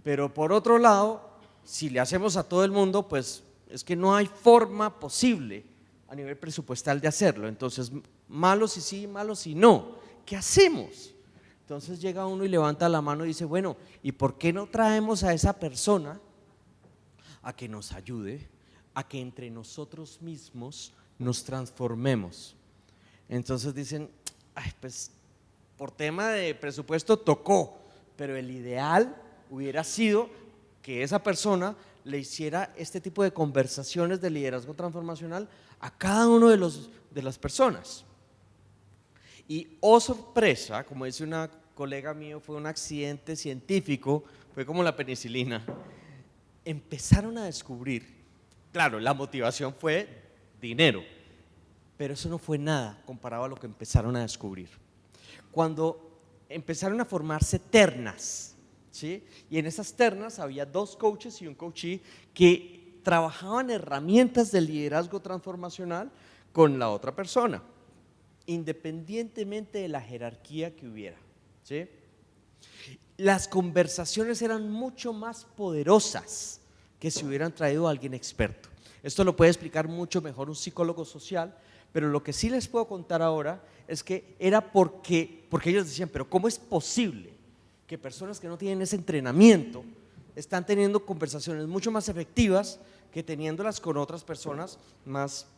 B: Pero por otro lado, si le hacemos a todo el mundo, pues es que no hay forma posible a nivel presupuestal de hacerlo. Entonces, malo si sí, malo si no. ¿Qué hacemos? Entonces llega uno y levanta la mano y dice, bueno, ¿y por qué no traemos a esa persona a que nos ayude, a que entre nosotros mismos nos transformemos? Entonces dicen, ay, pues por tema de presupuesto tocó, pero el ideal hubiera sido que esa persona le hiciera este tipo de conversaciones de liderazgo transformacional a cada uno de las personas. Y oh sorpresa, como dice una colega mío, fue un accidente científico, fue como la penicilina. Empezaron a descubrir, claro, la motivación fue dinero, pero eso no fue nada comparado a lo que empezaron a descubrir. Cuando empezaron a formarse ternas, ¿sí? Y en esas ternas había 2 coaches y un coachee que trabajaban herramientas de liderazgo transformacional con la otra persona, independientemente de la jerarquía que hubiera, ¿sí? Las conversaciones eran mucho más poderosas que si hubieran traído a alguien experto. Esto lo puede explicar mucho mejor un psicólogo social, pero lo que sí les puedo contar ahora es que era porque ellos decían, pero ¿cómo es posible que personas que no tienen ese entrenamiento están teniendo conversaciones mucho más efectivas que teniéndolas con otras personas más?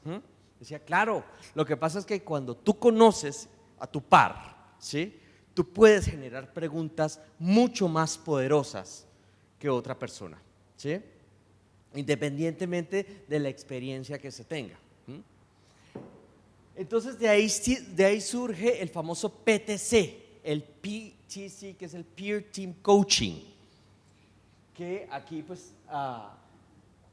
B: Decía, claro, lo que pasa es que cuando tú conoces a tu par, ¿sí?, tú puedes generar preguntas mucho más poderosas que otra persona, ¿sí?, independientemente de la experiencia que se tenga. Entonces de ahí surge el famoso PTC, el PTC, que es el Peer Team Coaching, que aquí pues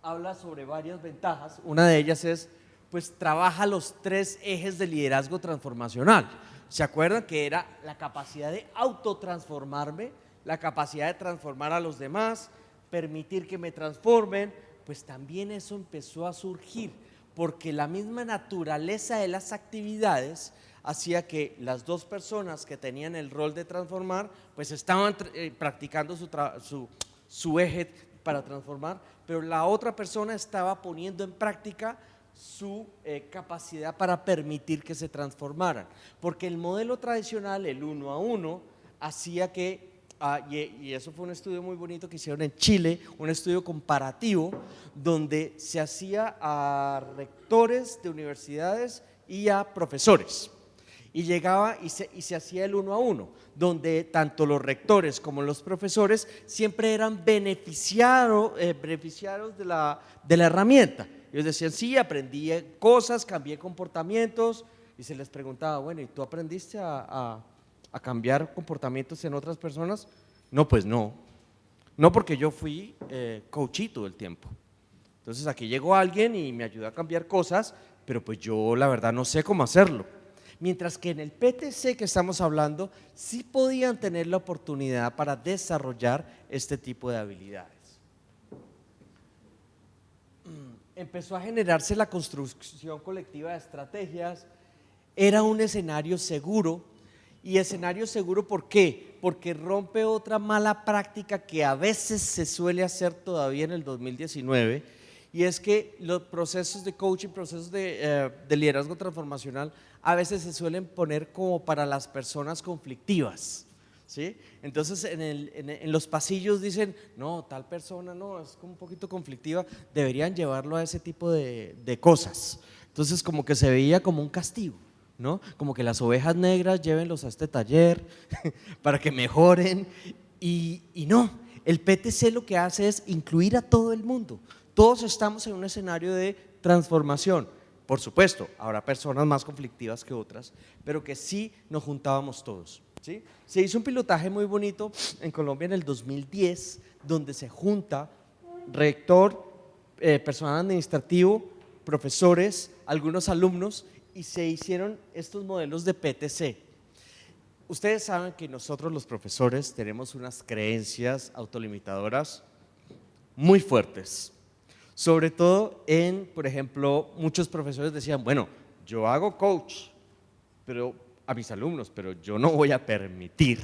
B: habla sobre varias ventajas. Una de ellas es, pues trabaja los 3 ejes de liderazgo transformacional. ¿Se acuerdan que era la capacidad de autotransformarme, la capacidad de transformar a los demás, permitir que me transformen? Pues también eso empezó a surgir porque la misma naturaleza de las actividades hacía que las 2 personas que tenían el rol de transformar pues estaban practicando su eje para transformar, pero la otra persona estaba poniendo en práctica su capacidad para permitir que se transformaran, porque el modelo tradicional, el 1 a 1, hacía que y eso fue un estudio muy bonito que hicieron en Chile, un estudio comparativo donde se hacía a rectores de universidades y a profesores, y llegaba y se hacía el 1 a 1, donde tanto los rectores como los profesores siempre eran beneficiados de la herramienta. Ellos decían, sí, aprendí cosas, cambié comportamientos, y se les preguntaba, bueno, ¿y tú aprendiste a cambiar comportamientos en otras personas? No, pues no, porque yo fui coachee todo el tiempo. Entonces aquí llegó alguien y me ayudó a cambiar cosas, pero pues yo la verdad no sé cómo hacerlo. Mientras que en el PTC que estamos hablando, sí podían tener la oportunidad para desarrollar este tipo de habilidades. Empezó a generarse la construcción colectiva de estrategias, era un escenario seguro. Y escenario seguro, ¿por qué? Porque rompe otra mala práctica que a veces se suele hacer todavía en el 2019, y es que los procesos de coaching, procesos de liderazgo transformacional, a veces se suelen poner como para las personas conflictivas, ¿sí? Entonces en los pasillos dicen, no, tal persona no, es como un poquito conflictiva, deberían llevarlo a ese tipo de cosas. Entonces como que se veía como un castigo, ¿no? Como que las ovejas negras llévenlos a este taller para que mejoren, y no, el PTC lo que hace es incluir a todo el mundo. Todos estamos en un escenario de transformación. Por supuesto, habrá personas más conflictivas que otras, pero que sí nos juntábamos todos, ¿sí? Se hizo un pilotaje muy bonito en Colombia en el 2010, donde se junta rector, personal administrativo, profesores, algunos alumnos, y se hicieron estos modelos de PTC. Ustedes saben que nosotros los profesores tenemos unas creencias autolimitadoras muy fuertes, sobre todo por ejemplo, muchos profesores decían, bueno, yo hago coach a mis alumnos, pero yo no voy a permitir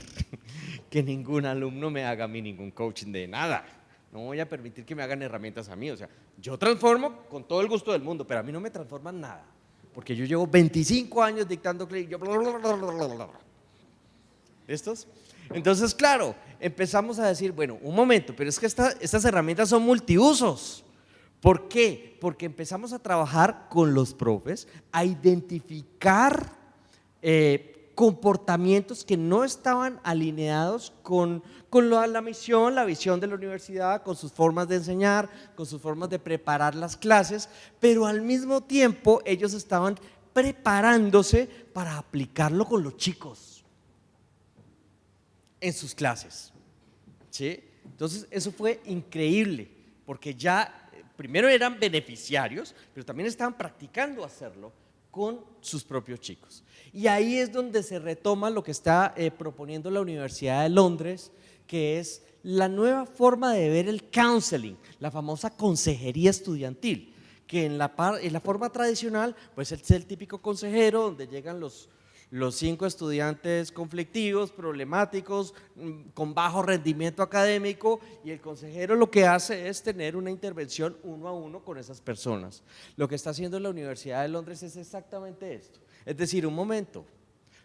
B: que ningún alumno me haga a mí ningún coaching de nada. No voy a permitir que me hagan herramientas a mí. O sea, yo transformo con todo el gusto del mundo, pero a mí no me transforman nada, porque yo llevo 25 años dictando clases. ¿Listos? Entonces, claro, empezamos a decir, bueno, un momento, pero es que estas herramientas son multiusos. ¿Por qué? Porque empezamos a trabajar con los profes, a identificar comportamientos que no estaban alineados con la misión, la visión de la universidad, con sus formas de enseñar, con sus formas de preparar las clases, pero al mismo tiempo ellos estaban preparándose para aplicarlo con los chicos en sus clases, ¿sí? Entonces eso fue increíble, porque ya primero eran beneficiarios, pero también estaban practicando hacerlo con sus propios chicos. Y ahí es donde se retoma lo que está proponiendo la Universidad de Londres, que es la nueva forma de ver el counseling, la famosa consejería estudiantil, que en la forma tradicional pues es el típico consejero donde llegan los 5 estudiantes conflictivos, problemáticos, con bajo rendimiento académico, y el consejero lo que hace es tener una intervención uno a uno con esas personas. Lo que está haciendo la Universidad de Londres es exactamente esto, es decir, un momento,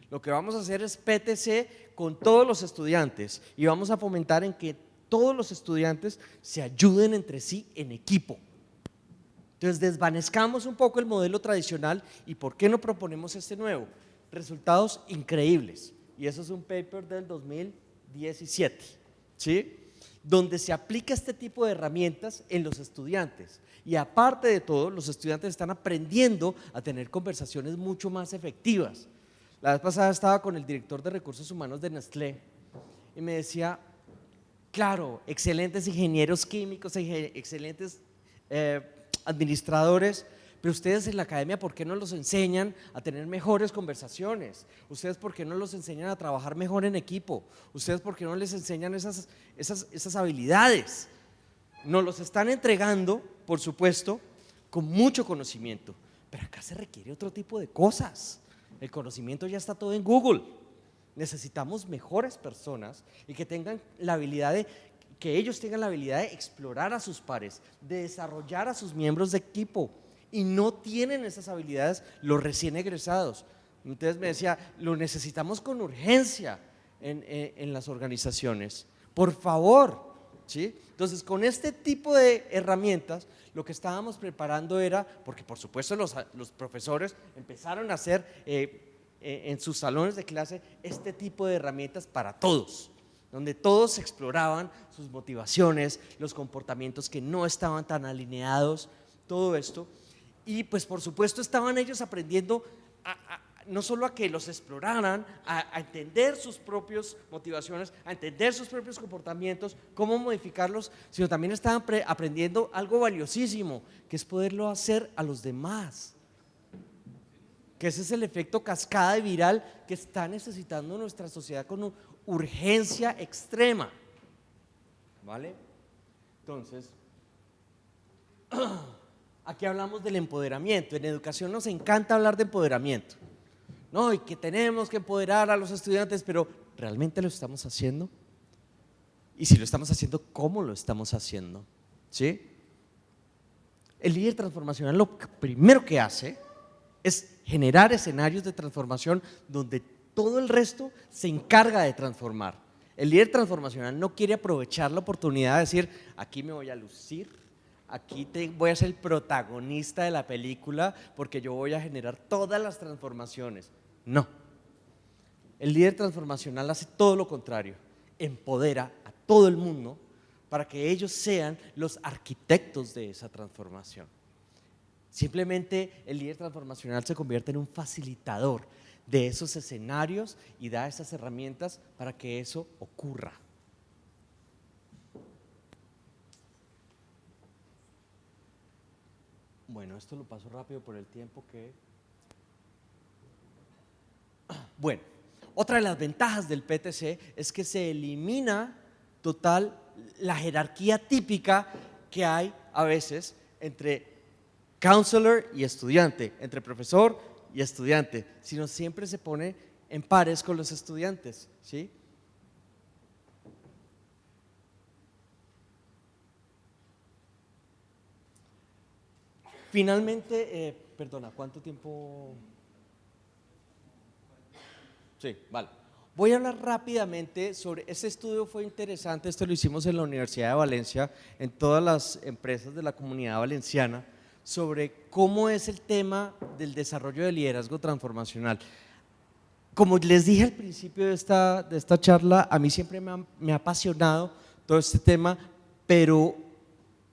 B: lo que vamos a hacer es PTC con todos los estudiantes, y vamos a fomentar en que todos los estudiantes se ayuden entre sí en equipo. Entonces desvanezcamos un poco el modelo tradicional, y ¿por qué no proponemos este nuevo? Resultados increíbles, y eso es un paper del 2017, ¿sí? Donde se aplica este tipo de herramientas en los estudiantes, y aparte de todo, los estudiantes están aprendiendo a tener conversaciones mucho más efectivas. La vez pasada estaba con el director de recursos humanos de Nestlé y me decía, claro, excelentes ingenieros químicos, excelentes administradores, pero ustedes en la academia, ¿por qué no los enseñan a tener mejores conversaciones? ¿Ustedes por qué no los enseñan a trabajar mejor en equipo? ¿Ustedes por qué no les enseñan esas habilidades? Nos los están entregando, por supuesto, con mucho conocimiento, pero acá se requiere otro tipo de cosas. El conocimiento ya está todo en Google. Necesitamos mejores personas y que tengan la habilidad que ellos tengan la habilidad de explorar a sus pares, de desarrollar a sus miembros de equipo. Y no tienen esas habilidades los recién egresados. Entonces me decía, lo necesitamos con urgencia en las organizaciones, por favor, ¿sí? Entonces con este tipo de herramientas lo que estábamos preparando era, porque por supuesto los profesores empezaron a hacer en sus salones de clase este tipo de herramientas para todos, donde todos exploraban sus motivaciones, los comportamientos que no estaban tan alineados, todo esto. Y pues por supuesto estaban ellos aprendiendo no solo a que los exploraran, a entender sus propias motivaciones, a entender sus propios comportamientos, cómo modificarlos, sino también estaban aprendiendo algo valiosísimo, que es poderlo hacer a los demás. que ese es el efecto cascada y viral que está necesitando nuestra sociedad con urgencia extrema, ¿vale? Entonces, aquí hablamos del empoderamiento. En educación nos encanta hablar de empoderamiento, ¿no? Y que tenemos que empoderar a los estudiantes, pero ¿realmente lo estamos haciendo? Y si lo estamos haciendo, ¿cómo lo estamos haciendo? ¿Sí? El líder transformacional lo primero que hace es generar escenarios de transformación donde todo el resto se encarga de transformar. El líder transformacional no quiere aprovechar la oportunidad de decir, aquí me voy a lucir, aquí voy a ser el protagonista de la película porque yo voy a generar todas las transformaciones. No, el líder transformacional hace todo lo contrario, empodera a todo el mundo para que ellos sean los arquitectos de esa transformación. Simplemente el líder transformacional se convierte en un facilitador de esos escenarios y da esas herramientas para que eso ocurra. Bueno, esto lo paso rápido por el tiempo que… Bueno, otra de las ventajas del PTC es que se elimina total la jerarquía típica que hay a veces entre counselor y estudiante, entre profesor y estudiante, sino siempre se pone en pares con los estudiantes, ¿sí? Finalmente, perdona, ¿cuánto tiempo? Sí, vale. Voy a hablar rápidamente sobre, este estudio fue interesante, esto lo hicimos en la Universidad de Valencia, en todas las empresas de la Comunidad Valenciana, sobre cómo es el tema del desarrollo del liderazgo transformacional. Como les dije al principio de esta charla, a mí siempre me ha apasionado todo este tema, pero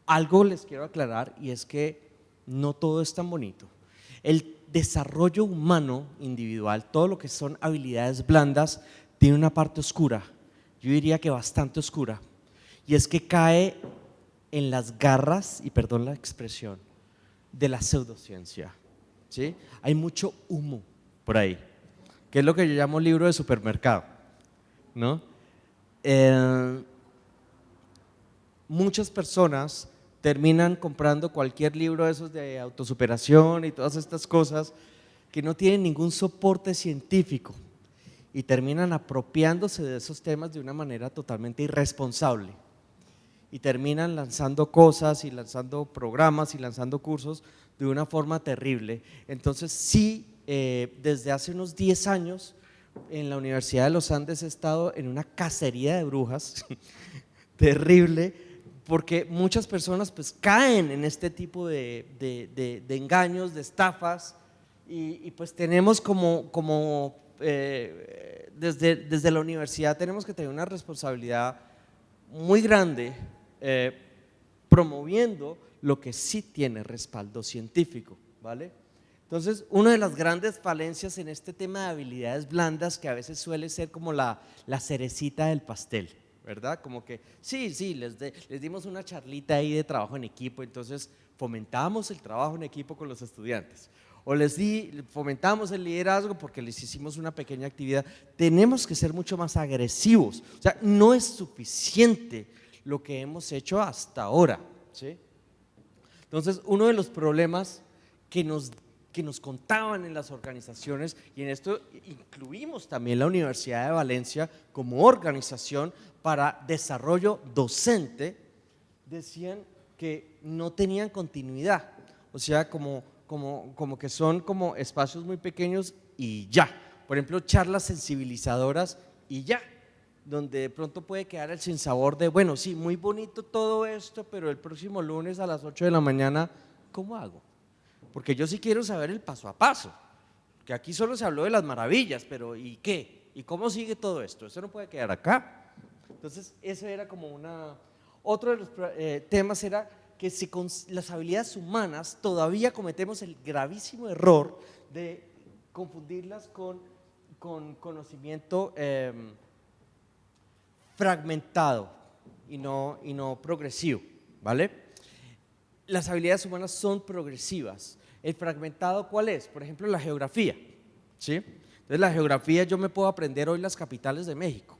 B: algo les quiero aclarar y es que no todo es tan bonito. El desarrollo humano individual, todo lo que son habilidades blandas, tiene una parte oscura, yo diría que bastante oscura, y es que cae en las garras, y perdón la expresión, de la pseudociencia, ¿sí? Hay mucho humo por ahí, que es lo que yo llamo libro de supermercado, ¿no? Muchas personas terminan comprando cualquier libro de esos de autosuperación y todas estas cosas que no tienen ningún soporte científico y terminan apropiándose de esos temas de una manera totalmente irresponsable y terminan lanzando cosas y lanzando programas y lanzando cursos de una forma terrible. Entonces sí, desde hace unos 10 años en la Universidad de los Andes he estado en una cacería de brujas terrible, porque muchas personas pues caen en este tipo de engaños, de estafas y pues tenemos desde la universidad tenemos que tener una responsabilidad muy grande promoviendo lo que sí tiene respaldo científico, ¿vale? Entonces, una de las grandes falencias en este tema de habilidades blandas que a veces suele ser como la cerecita del pastel, ¿verdad? Como que sí, les dimos una charlita ahí de trabajo en equipo, entonces fomentamos el trabajo en equipo con los estudiantes, o fomentamos el liderazgo porque les hicimos una pequeña actividad. Tenemos que ser mucho más agresivos, o sea, no es suficiente lo que hemos hecho hasta ahora, ¿sí? Entonces, uno de los problemas que nos contaban en las organizaciones, y en esto incluimos también la Universidad de Valencia como organización para desarrollo docente, decían que no tenían continuidad, o sea, como que son como espacios muy pequeños y ya, por ejemplo, charlas sensibilizadoras y ya, donde de pronto puede quedar el sinsabor de, bueno, sí, muy bonito todo esto, pero el próximo lunes a las 8 de la mañana, ¿cómo hago? Porque yo sí quiero saber el paso a paso, que aquí solo se habló de las maravillas, pero ¿y qué? ¿Y cómo sigue todo esto? Eso no puede quedar acá. Entonces, eso era como otro de los temas era que si con las habilidades humanas todavía cometemos el gravísimo error de confundirlas con conocimiento fragmentado y no progresivo, ¿vale? Las habilidades humanas son progresivas. ¿El fragmentado cuál es? Por ejemplo, la geografía, ¿sí? Entonces, la geografía yo me puedo aprender hoy las capitales de México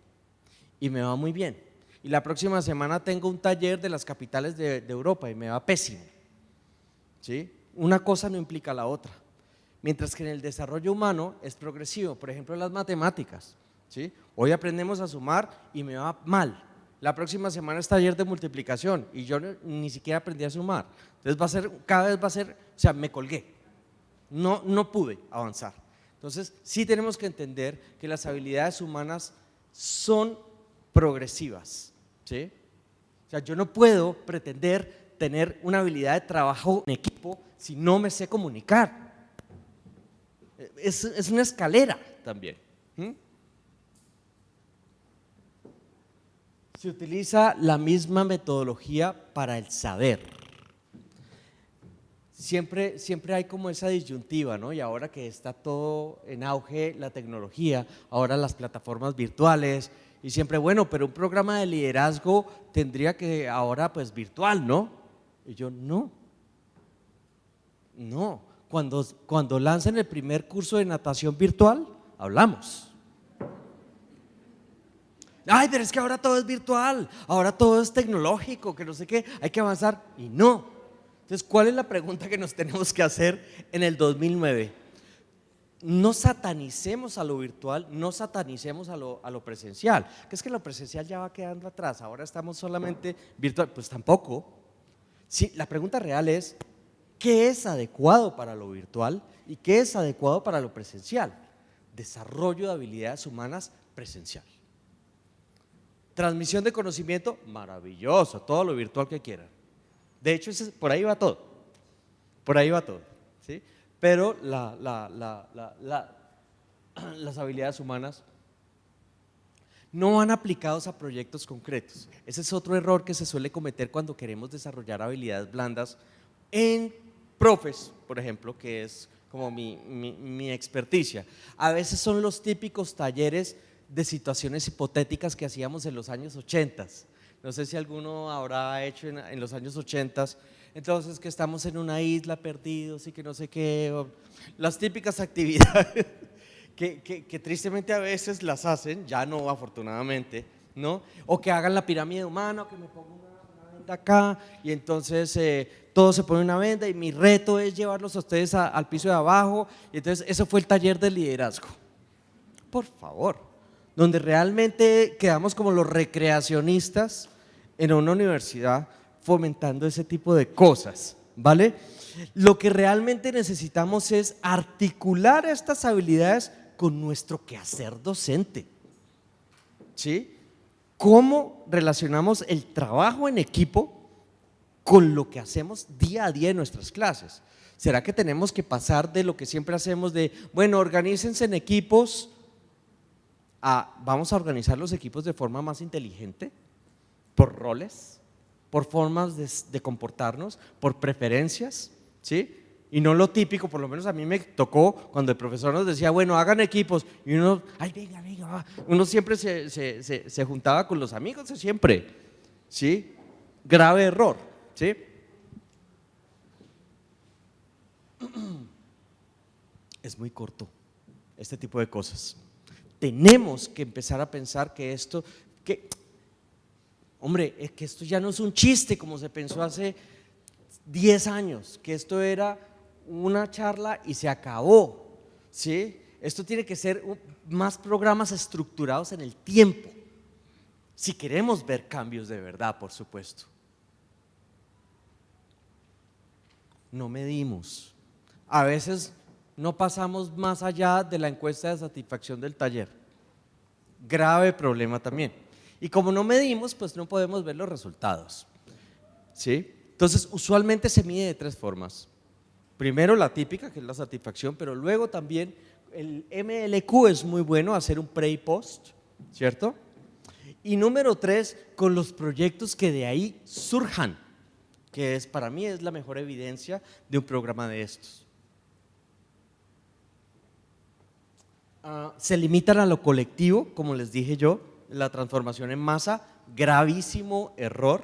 B: y me va muy bien. Y la próxima semana tengo un taller de las capitales de Europa y me va pésimo, ¿sí? Una cosa no implica la otra. Mientras que en el desarrollo humano es progresivo, por ejemplo en las matemáticas, ¿sí? Hoy aprendemos a sumar y me va mal. La próxima semana es taller de multiplicación y yo ni siquiera aprendí a sumar. Entonces cada vez va a ser, o sea, me colgué, no pude avanzar. Entonces sí tenemos que entender que las habilidades humanas son progresivas, ¿sí? O sea, yo no puedo pretender tener una habilidad de trabajo en equipo si no me sé comunicar. Es una escalera también. Se utiliza la misma metodología para el saber. Siempre hay como esa disyuntiva, ¿no? Y ahora que está todo en auge, la tecnología, ahora las plataformas virtuales, y siempre, bueno, pero un programa de liderazgo tendría que ahora pues virtual, ¿no? Y yo, no. Cuando lancen el primer curso de natación virtual, hablamos. Ay, pero es que ahora todo es virtual, ahora todo es tecnológico, que no sé qué, hay que avanzar. Y no. Entonces, ¿cuál es la pregunta que nos tenemos que hacer en el 2009? No satanicemos a lo virtual, no satanicemos a lo presencial, que es que lo presencial ya va quedando atrás, ahora estamos solamente virtual, pues tampoco. Sí, la pregunta real es, ¿qué es adecuado para lo virtual y qué es adecuado para lo presencial? Desarrollo de habilidades humanas presencial. Transmisión de conocimiento, maravilloso, todo lo virtual que quieran. De hecho, por ahí va todo, ¿sí? Pero las habilidades humanas no van aplicados a proyectos concretos. Ese es otro error que se suele cometer cuando queremos desarrollar habilidades blandas en profes, por ejemplo, que es como mi experticia. A veces son los típicos talleres de situaciones hipotéticas que hacíamos en los años 80. No sé si alguno habrá hecho en los años 80. Entonces, que estamos en una isla perdidos y que no sé qué, las típicas actividades que tristemente a veces las hacen, ya no afortunadamente, ¿no? O que hagan la pirámide humana, o que me pongan una venda acá y entonces todos se ponen una venda y mi reto es llevarlos a ustedes al piso de abajo. Y entonces eso fue el taller de liderazgo. Por favor, donde realmente quedamos como los recreacionistas en una universidad fomentando ese tipo de cosas, ¿vale? Lo que realmente necesitamos es articular estas habilidades con nuestro quehacer docente, ¿sí? ¿Cómo relacionamos el trabajo en equipo con lo que hacemos día a día en nuestras clases? ¿Será que tenemos que pasar de lo que siempre hacemos de, bueno, organícense en equipos, vamos a organizar los equipos de forma más inteligente, por roles, por formas de comportarnos, por preferencias, ¿sí? Y no lo típico, por lo menos a mí me tocó cuando el profesor nos decía, bueno, hagan equipos, y uno, ay, venga, va. Uno siempre se juntaba con los amigos, siempre, ¿sí? Grave error, ¿sí? Es muy corto este tipo de cosas. Tenemos que empezar a pensar que esto, hombre, es que esto ya no es un chiste como se pensó hace 10 años, que esto era una charla y se acabó, ¿sí? Esto tiene que ser más programas estructurados en el tiempo, si queremos ver cambios de verdad, por supuesto. No medimos, a veces no pasamos más allá de la encuesta de satisfacción del taller, grave problema también. Y como no medimos, pues no podemos ver los resultados, ¿sí? Entonces, usualmente se mide de 3 formas. Primero la típica, que es la satisfacción, pero luego también el MLQ es muy bueno, hacer un pre y post, ¿cierto? Y número 3, con los proyectos que de ahí surjan, que para mí es la mejor evidencia de un programa de estos. Se limitan a lo colectivo, como les dije yo, la transformación en masa, gravísimo error.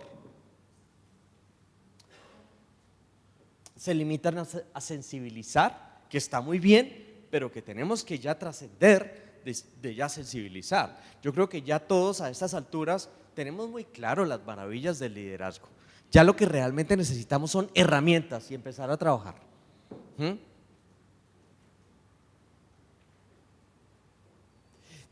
B: se limitan a sensibilizar, que está muy bien, pero que tenemos que ya trascender de ya sensibilizar. Yo creo que ya todos a estas alturas tenemos muy claro las maravillas del liderazgo. Ya lo que realmente necesitamos son herramientas y empezar a trabajar.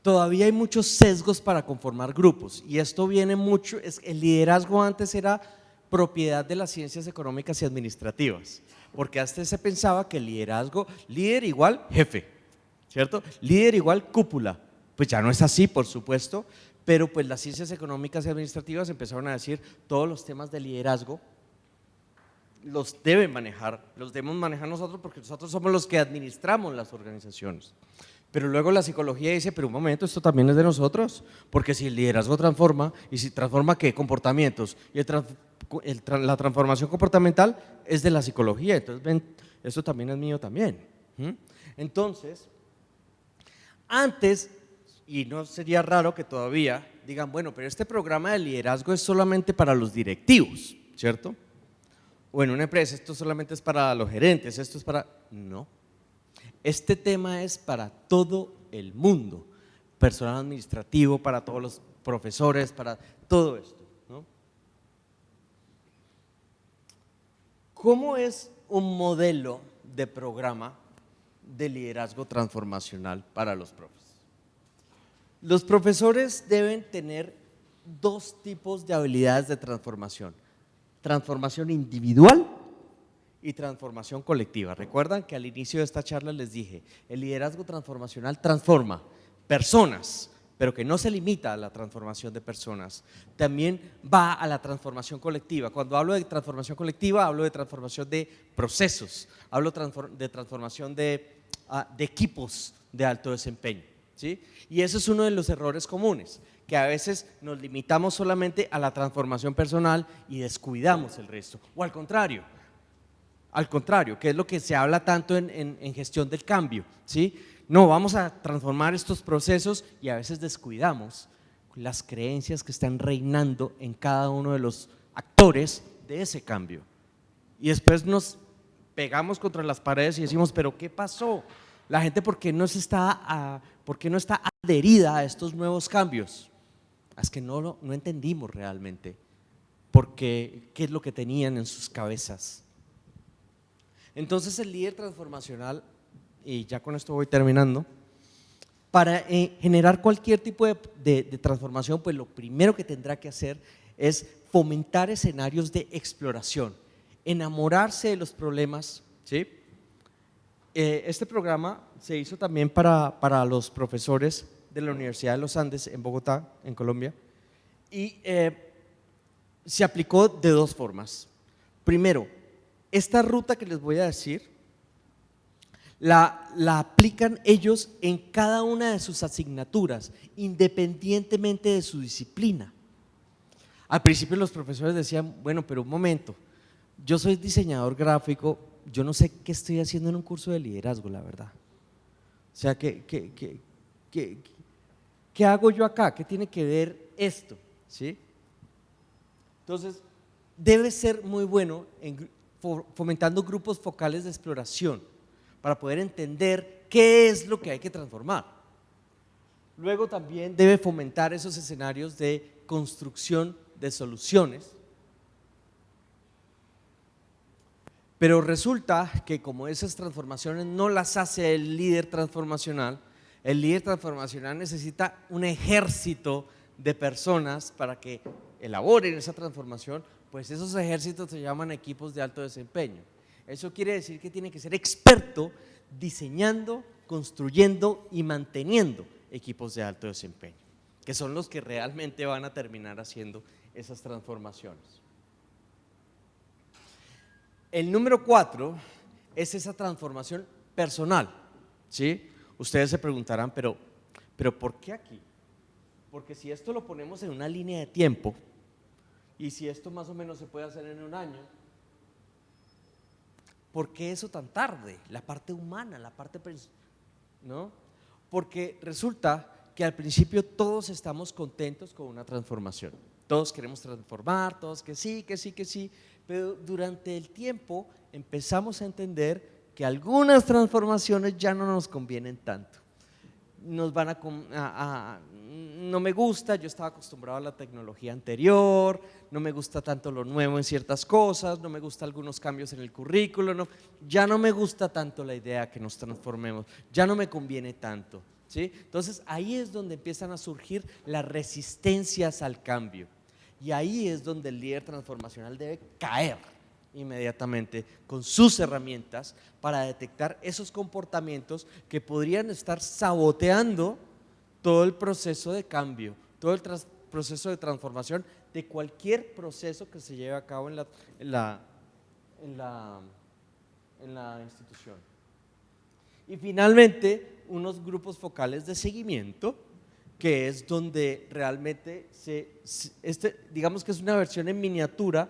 B: Todavía hay muchos sesgos para conformar grupos y esto viene mucho, el liderazgo antes era propiedad de las ciencias económicas y administrativas, porque antes se pensaba que el liderazgo, líder igual jefe, ¿cierto? Líder igual cúpula, pues ya no es así, por supuesto, pero pues las ciencias económicas y administrativas empezaron a decir todos los temas de liderazgo los debemos manejar nosotros porque nosotros somos los que administramos las organizaciones. Pero luego la psicología dice, pero un momento, esto también es de nosotros, porque si el liderazgo transforma, y si transforma ¿qué? Comportamientos, y la transformación comportamental es de la psicología, entonces ven, esto también es mío también. Entonces, antes, y no sería raro que todavía digan, bueno, pero este programa de liderazgo es solamente para los directivos, ¿cierto? O en una empresa esto solamente es para los gerentes, esto es para… No. Este tema es para todo el mundo, personal administrativo, para todos los profesores, para todo esto, ¿no? ¿Cómo es un modelo de programa de liderazgo transformacional para los profes? Los profesores deben tener dos tipos de habilidades de transformación: transformación individual y transformación colectiva. Recuerdan que al inicio de esta charla les dije, el liderazgo transformacional transforma personas, pero que no se limita a la transformación de personas, también va a la transformación colectiva. Cuando hablo de transformación colectiva, hablo de transformación de procesos, hablo de transformación de equipos de alto desempeño, ¿sí? Y eso es uno de los errores comunes, que a veces nos limitamos solamente a la transformación personal y descuidamos el resto, o al contrario, que es lo que se habla tanto en gestión del cambio, ¿sí? No, vamos a transformar estos procesos y a veces descuidamos las creencias que están reinando en cada uno de los actores de ese cambio. Y después nos pegamos contra las paredes y decimos, pero ¿qué pasó? La gente, ¿por qué no está adherida a estos nuevos cambios? Es que no entendimos realmente qué es lo que tenían en sus cabezas. Entonces el líder transformacional, y ya con esto voy terminando, para generar cualquier tipo de transformación, pues lo primero que tendrá que hacer es fomentar escenarios de exploración, enamorarse de los problemas, ¿sí? Este programa se hizo también para los profesores de la Universidad de los Andes en Bogotá, en Colombia, y se aplicó de dos formas. Primero, esta ruta que les voy a decir, la aplican ellos en cada una de sus asignaturas, independientemente de su disciplina. Al principio los profesores decían, bueno, pero un momento, yo soy diseñador gráfico, yo no sé qué estoy haciendo en un curso de liderazgo, la verdad. O sea, ¿qué hago yo acá? ¿Qué tiene que ver esto? ¿Sí? Entonces, debe ser muy bueno fomentando grupos focales de exploración para poder entender qué es lo que hay que transformar. Luego también debe fomentar esos escenarios de construcción de soluciones, pero resulta que como esas transformaciones no las hace el líder transformacional necesita un ejército de personas para que elaboren esa transformación. Pues esos ejércitos se llaman equipos de alto desempeño. Eso quiere decir que tiene que ser experto diseñando, construyendo y manteniendo equipos de alto desempeño, que son los que realmente van a terminar haciendo esas transformaciones. El número 4 es esa transformación personal, ¿sí? Ustedes se preguntarán, pero ¿por qué aquí? Porque si esto lo ponemos en una línea de tiempo, y si esto más o menos se puede hacer en un año, ¿por qué eso tan tarde? La parte humana, la parte… ¿no? Porque resulta que al principio todos estamos contentos con una transformación, todos queremos transformar, todos que sí, que sí, que sí, pero durante el tiempo empezamos a entender que algunas transformaciones ya no nos convienen tanto. Nos van no me gusta, yo estaba acostumbrado a la tecnología anterior, no me gusta tanto lo nuevo en ciertas cosas, no me gustan algunos cambios en el currículo, no, ya no me gusta tanto la idea que nos transformemos, ya no me conviene tanto, ¿sí? Entonces ahí es donde empiezan a surgir las resistencias al cambio y ahí es donde el líder transformacional debe caer inmediatamente con sus herramientas para detectar esos comportamientos que podrían estar saboteando todo el proceso de cambio, todo el proceso de transformación de cualquier proceso que se lleve a cabo en la institución. Y finalmente, unos grupos focales de seguimiento, que es donde realmente digamos que es una versión en miniatura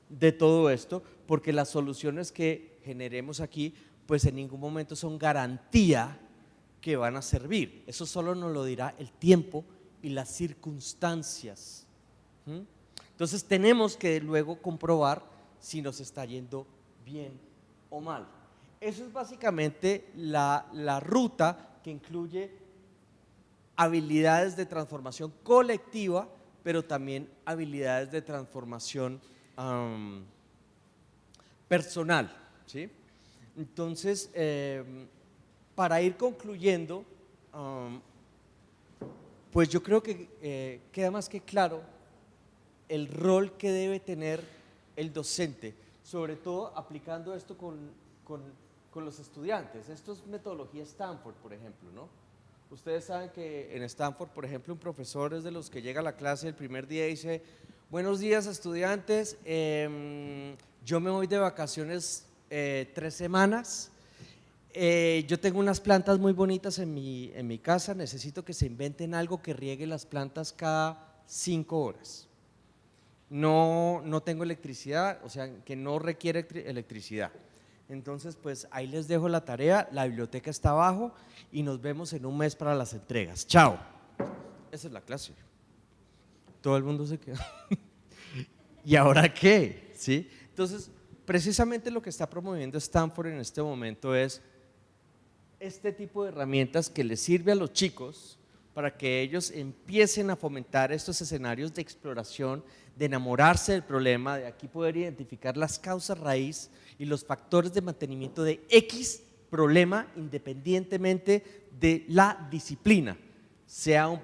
B: de todo esto, porque las soluciones que generemos aquí, pues en ningún momento son garantía que van a servir. Eso solo nos lo dirá el tiempo y las circunstancias. Entonces tenemos que luego comprobar si nos está yendo bien o mal. Eso es básicamente la ruta que incluye habilidades de transformación colectiva, pero también habilidades de transformación personal, ¿sí? Entonces, para ir concluyendo, pues yo creo que queda más que claro el rol que debe tener el docente, sobre todo aplicando esto con los estudiantes. Esto es metodología Stanford, por ejemplo, ¿no? Ustedes saben que en Stanford, por ejemplo, un profesor es de los que llega a la clase el primer día y dice: buenos días, estudiantes, yo me voy de vacaciones 3 semanas, yo tengo unas plantas muy bonitas en mi casa, necesito que se inventen algo que riegue las plantas cada 5 horas. No tengo electricidad, o sea, que no requiere electricidad. Entonces, pues ahí les dejo la tarea, la biblioteca está abajo y nos vemos en un mes para las entregas. Chao. Esa es la clase. Todo el mundo se queda. ¿Y ahora qué? ¿Sí? Entonces, precisamente lo que está promoviendo Stanford en este momento es este tipo de herramientas que les sirve a los chicos para que ellos empiecen a fomentar estos escenarios de exploración, de enamorarse del problema, de aquí poder identificar las causas raíz y los factores de mantenimiento de X problema independientemente de la disciplina, sea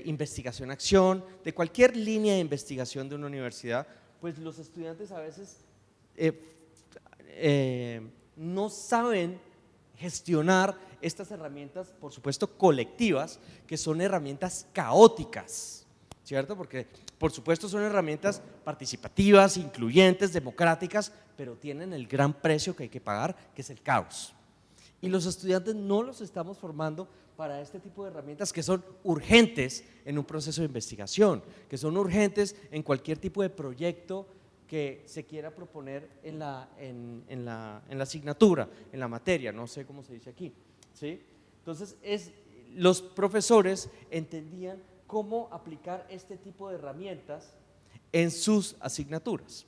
B: investigación-acción, de cualquier línea de investigación de una universidad. Pues los estudiantes a veces no saben gestionar estas herramientas, por supuesto colectivas, que son herramientas caóticas, ¿cierto? Porque por supuesto son herramientas participativas, incluyentes, democráticas, pero tienen el gran precio que hay que pagar, que es el caos. Y los estudiantes no los estamos formando para este tipo de herramientas que son urgentes en un proceso de investigación, que son urgentes en cualquier tipo de proyecto que se quiera proponer en la asignatura, en la materia, no sé cómo se dice aquí, ¿sí? Entonces, los profesores entendían cómo aplicar este tipo de herramientas en sus asignaturas.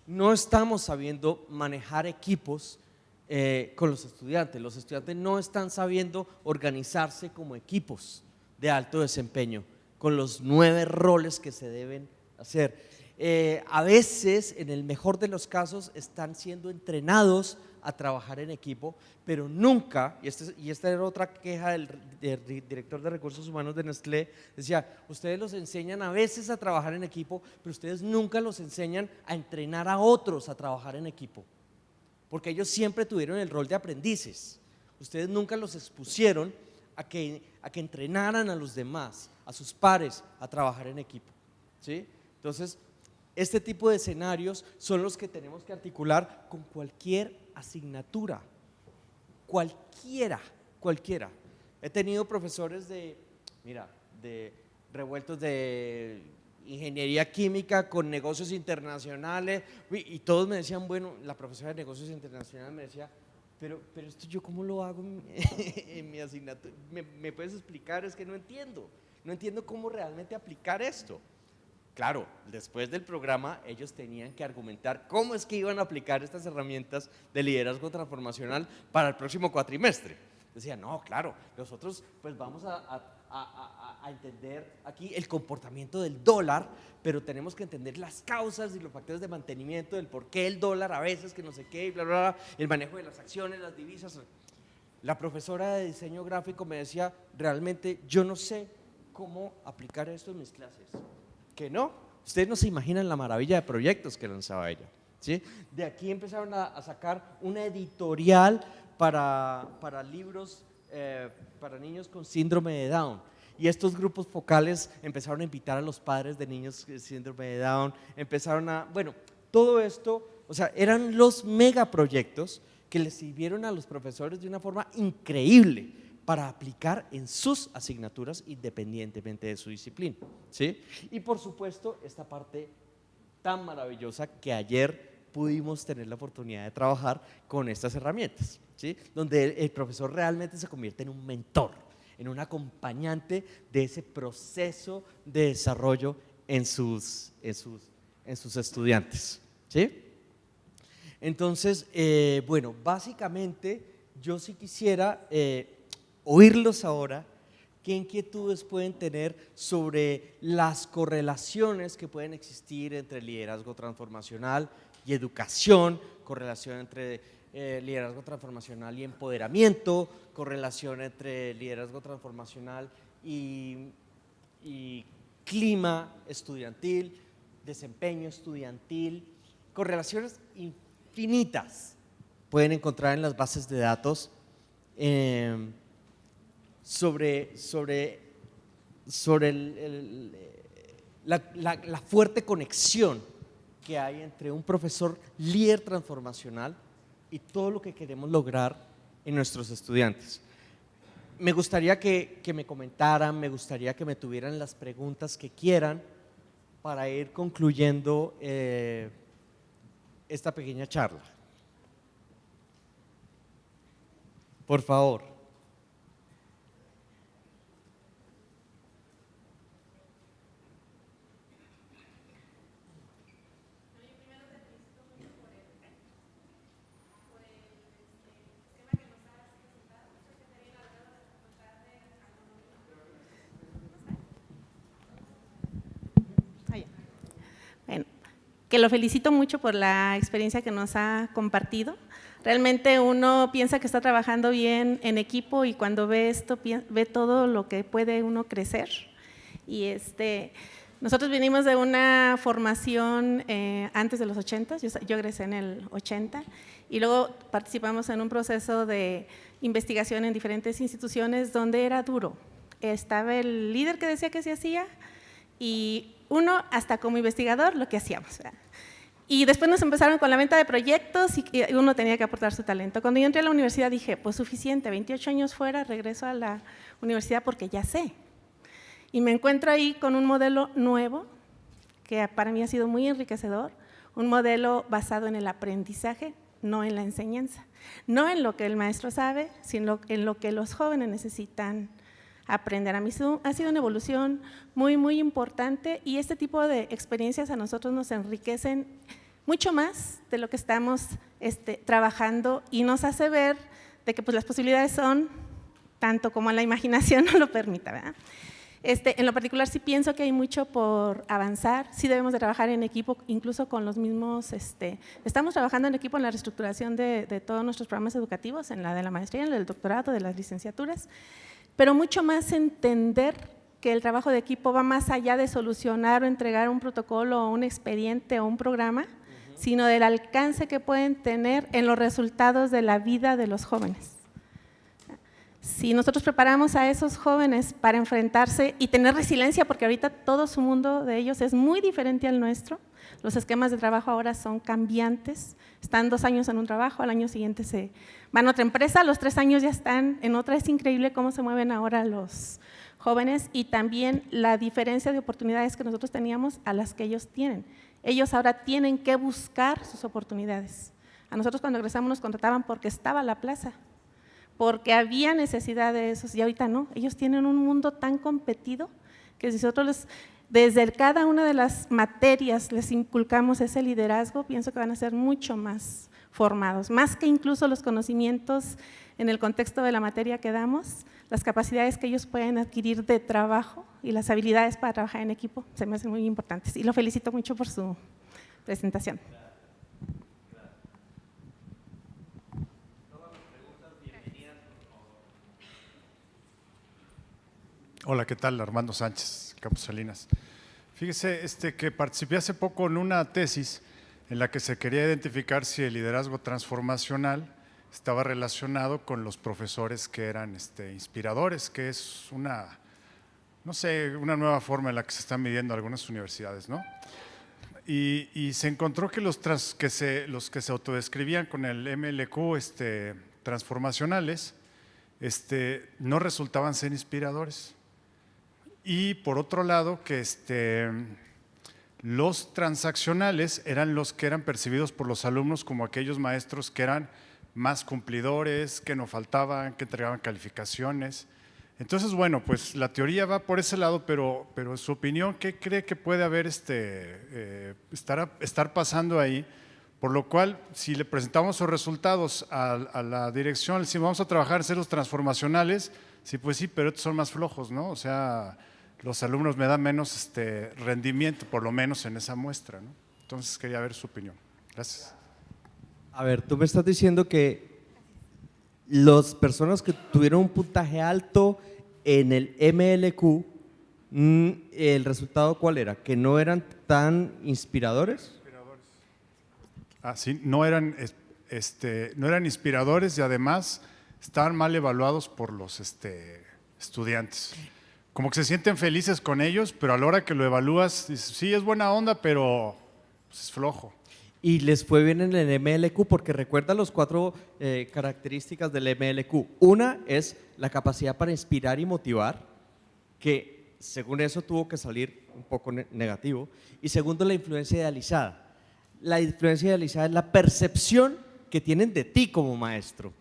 B: No estamos sabiendo manejar equipos con los estudiantes no están sabiendo organizarse como equipos de alto desempeño, con los 9 roles que se deben hacer. A veces, en el mejor de los casos, están siendo entrenados a trabajar en equipo, pero nunca, y esta era otra queja del director de recursos humanos de Nestlé, decía: ustedes los enseñan a veces a trabajar en equipo, pero ustedes nunca los enseñan a entrenar a otros a trabajar en equipo, porque ellos siempre tuvieron el rol de aprendices. Ustedes nunca los expusieron a que entrenaran a los demás, a sus pares, a trabajar en equipo, ¿sí? Entonces, este tipo de escenarios son los que tenemos que articular con cualquier asignatura, cualquiera. He tenido profesores de revueltos de ingeniería química con negocios internacionales y todos me decían, bueno, la profesora de negocios internacionales me decía: pero esto yo cómo lo hago en mi asignatura, ¿me puedes explicar? Es que no entiendo. no entiendo cómo realmente aplicar esto. Claro, después del programa ellos tenían que argumentar cómo es que iban a aplicar estas herramientas de liderazgo transformacional para el próximo cuatrimestre. Decían, no, claro, nosotros pues vamos a entender aquí el comportamiento del dólar, pero tenemos que entender las causas y los factores de mantenimiento del por qué el dólar a veces que no sé qué, y bla, bla, bla, el manejo de las acciones, las divisas. La profesora de diseño gráfico me decía, realmente yo no sé cómo aplicar esto en mis clases. Que no, ustedes no se imaginan la maravilla de proyectos que lanzaba ella, ¿sí? De aquí empezaron a sacar una editorial para libros para niños con síndrome de Down, y estos grupos focales empezaron a invitar a los padres de niños con síndrome de Down, empezaron a, bueno, todo esto, o sea, eran los megaproyectos que les sirvieron a los profesores de una forma increíble para aplicar en sus asignaturas independientemente de su disciplina, ¿sí? Y por supuesto esta parte tan maravillosa que ayer pudimos tener la oportunidad de trabajar con estas herramientas, ¿sí? Donde el profesor realmente se convierte en un mentor, en un acompañante de ese proceso de desarrollo en sus estudiantes, ¿sí? Entonces, bueno, básicamente yo sí quisiera oírlos ahora, qué inquietudes pueden tener sobre las correlaciones que pueden existir entre liderazgo transformacional y educación, correlación entre liderazgo transformacional y empoderamiento, correlación entre liderazgo transformacional y clima estudiantil, desempeño estudiantil, correlaciones infinitas pueden encontrar en las bases de datos sobre la fuerte conexión que hay entre un profesor líder transformacional y todo lo que queremos lograr en nuestros estudiantes. Me gustaría que me comentaran, me gustaría que me tuvieran las preguntas que quieran para ir concluyendo esta pequeña charla. Por favor.
C: Bueno, que lo felicito mucho por la experiencia que nos ha compartido. Realmente uno piensa que está trabajando bien en equipo y cuando ve esto, ve todo lo que puede uno crecer. Y nosotros venimos de una formación antes de los 80, yo egresé en el 80, y luego participamos en un proceso de investigación en diferentes instituciones donde era duro. Estaba el líder que decía que se hacía y uno hasta como investigador lo que hacíamos, ¿verdad? Y después nos empezaron con la venta de proyectos y uno tenía que aportar su talento. Cuando yo entré a la universidad dije, pues suficiente, 28 años fuera, regreso a la universidad porque ya sé. Y me encuentro ahí con un modelo nuevo que para mí ha sido muy enriquecedor, un modelo basado en el aprendizaje, no en la enseñanza, no en lo que el maestro sabe, sino en lo que los jóvenes necesitan aprender. A mí ha sido una evolución muy, muy importante y este tipo de experiencias a nosotros nos enriquecen mucho más de lo que estamos trabajando y nos hace ver de que pues, las posibilidades son tanto como la imaginación nos lo permita, ¿verdad? En lo particular sí pienso que hay mucho por avanzar, sí debemos de trabajar en equipo, incluso con los mismos, estamos trabajando en equipo en la reestructuración de todos nuestros programas educativos, en la de la maestría, en la del doctorado, de las licenciaturas, pero mucho más entender que el trabajo de equipo va más allá de solucionar o entregar un protocolo o un expediente o un programa, sino del alcance que pueden tener en los resultados de la vida de los jóvenes. Si nosotros preparamos a esos jóvenes para enfrentarse y tener resiliencia, porque ahorita todo su mundo de ellos es muy diferente al nuestro, los esquemas de trabajo ahora son cambiantes, están 2 años en un trabajo, al año siguiente se van a otra empresa, a los 3 años ya están en otra, es increíble cómo se mueven ahora los jóvenes y también la diferencia de oportunidades que nosotros teníamos a las que ellos tienen. Ellos ahora tienen que buscar sus oportunidades. A nosotros cuando egresamos nos contrataban porque estaba la plaza, porque había necesidad de esos y ahorita no, ellos tienen un mundo tan competido que si nosotros desde cada una de las materias les inculcamos ese liderazgo, pienso que van a ser mucho más formados, más que incluso los conocimientos en el contexto de la materia que damos, las capacidades que ellos pueden adquirir de trabajo y las habilidades para trabajar en equipo se me hacen muy importantes. Y lo felicito mucho por su presentación.
D: Hola, ¿qué tal? Armando Sánchez, Campos Salinas. Fíjese que participé hace poco en una tesis en la que se quería identificar si el liderazgo transformacional estaba relacionado con los profesores que eran inspiradores, que es una, no sé, una nueva forma en la que se están midiendo algunas universidades, ¿no? Y se encontró que los que se autodescribían con el MLQ transformacionales no resultaban ser inspiradores. Y por otro lado, que los transaccionales eran los que eran percibidos por los alumnos como aquellos maestros que eran más cumplidores, que no faltaban, que entregaban calificaciones. Entonces, bueno, pues la teoría va por ese lado, pero en su opinión, ¿qué cree que puede haber estar pasando ahí? Por lo cual, si le presentamos los resultados a la dirección, le decimos, vamos a trabajar en ceros transformacionales, sí, pues sí, pero estos son más flojos, ¿no? O sea, los alumnos me dan menos rendimiento, por lo menos en esa muestra, ¿no? Entonces, quería ver su opinión. Gracias.
B: A ver, tú me estás diciendo que las personas que tuvieron un puntaje alto en el MLQ, ¿el resultado cuál era? ¿Que no eran tan inspiradores?
D: Ah, sí, no eran inspiradores y además estaban mal evaluados por los estudiantes. Como que se sienten felices con ellos, pero a la hora que lo evalúas, dices, sí, es buena onda, pero pues, es flojo.
B: Y les fue bien en el MLQ porque recuerda las 4 características del MLQ. Una es la capacidad para inspirar y motivar, que según eso tuvo que salir un poco negativo. Y segundo, la influencia idealizada. La influencia idealizada es la percepción que tienen de ti como maestro,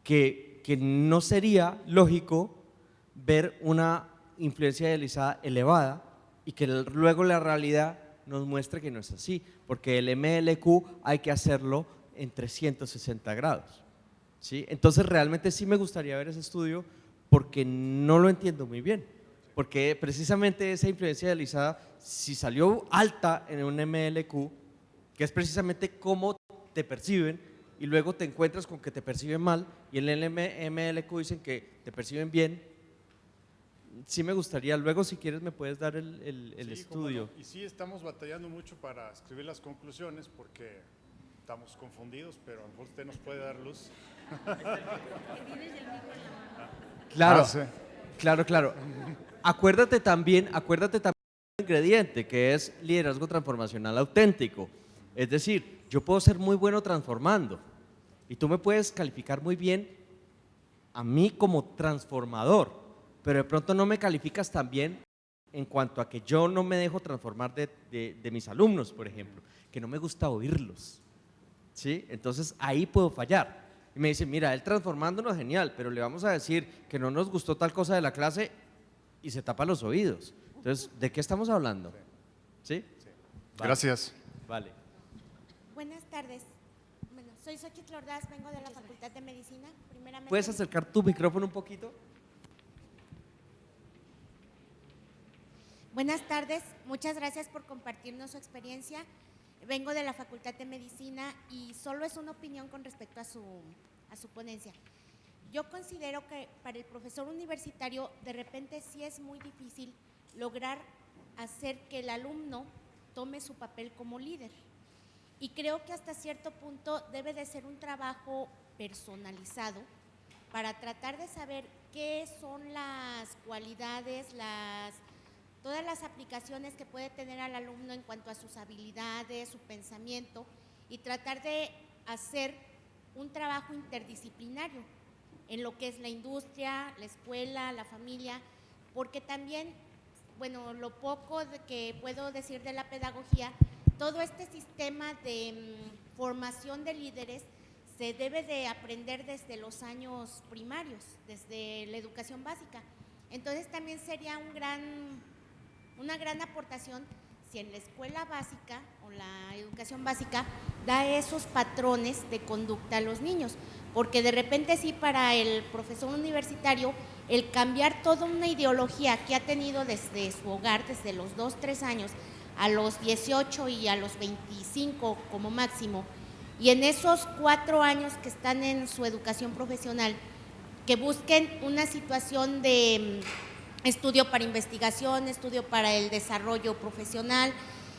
B: que no sería lógico ver una influencia idealizada elevada y que luego la realidad nos muestre que no es así, porque el MLQ hay que hacerlo en 360 grados, ¿sí? Entonces realmente sí me gustaría ver ese estudio porque no lo entiendo muy bien, porque precisamente esa influencia idealizada, si salió alta en un MLQ, que es precisamente cómo te perciben, y luego te encuentras con que te perciben mal, y en el MLQ dicen que te perciben bien. Sí me gustaría, luego si quieres me puedes dar el
D: Sí,
B: estudio.
D: No. Y sí estamos batallando mucho para escribir las conclusiones porque estamos confundidos, pero a lo mejor usted nos puede dar luz.
B: Claro,
D: sí.
B: claro. Acuérdate también del ingrediente que es liderazgo transformacional auténtico. Es decir, yo puedo ser muy bueno transformando y tú me puedes calificar muy bien a mí como transformador, pero de pronto no me calificas tan bien en cuanto a que yo no me dejo transformar de mis alumnos, por ejemplo, que no me gusta oírlos, ¿sí? Entonces ahí puedo fallar. Y me dicen, mira, él transformándonos es genial, pero le vamos a decir que no nos gustó tal cosa de la clase y se tapa los oídos. Entonces, ¿de qué estamos hablando? ¿Sí? Vale.
D: Gracias.
B: Vale.
E: Buenas tardes. Bueno, soy Xochitl Ordaz, vengo de la Facultad de Medicina. Primeramente,
B: ¿Puedes acercar tu micrófono un poquito?
E: Buenas tardes, muchas gracias por compartirnos su experiencia. Vengo de la Facultad de Medicina y solo es una opinión con respecto a su ponencia. Yo considero que para el profesor universitario de repente sí es muy difícil lograr hacer que el alumno tome su papel como líder. Y creo que hasta cierto punto debe de ser un trabajo personalizado para tratar de saber qué son las cualidades, todas las aplicaciones que puede tener al alumno en cuanto a sus habilidades, su pensamiento, y tratar de hacer un trabajo interdisciplinario en lo que es la industria, la escuela, la familia, porque también, bueno, lo poco que puedo decir de la pedagogía, todo este sistema de formación de líderes se debe de aprender desde los años primarios, desde la educación básica. Entonces también sería un gran una gran aportación si en la escuela básica o la educación básica da esos patrones de conducta a los niños, porque de repente sí, para el profesor universitario, el cambiar toda una ideología que ha tenido desde su hogar, desde los 2, 3 años, a los 18 y a los 25 como máximo, y en esos 4 años que están en su educación profesional, que busquen una situación de estudio para investigación, estudio para el desarrollo profesional.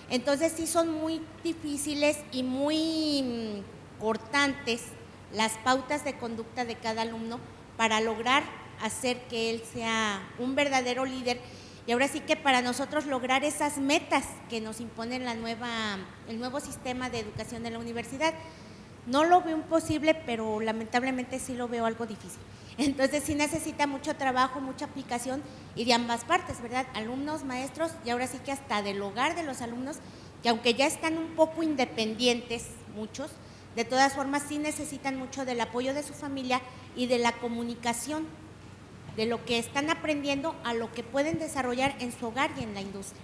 E: Entonces sí son muy difíciles y muy cortantes las pautas de conducta de cada alumno para lograr hacer que él sea un verdadero líder. Y ahora sí que para nosotros lograr esas metas que nos impone el nuevo sistema de educación de la universidad, no lo veo imposible, pero lamentablemente sí lo veo algo difícil. Entonces sí necesita mucho trabajo, mucha aplicación y de ambas partes, ¿verdad? Alumnos, maestros y ahora sí que hasta del hogar de los alumnos, que aunque ya están un poco independientes muchos, de todas formas sí necesitan mucho del apoyo de su familia y de la comunicación, de lo que están aprendiendo a lo que pueden desarrollar en su hogar y en la industria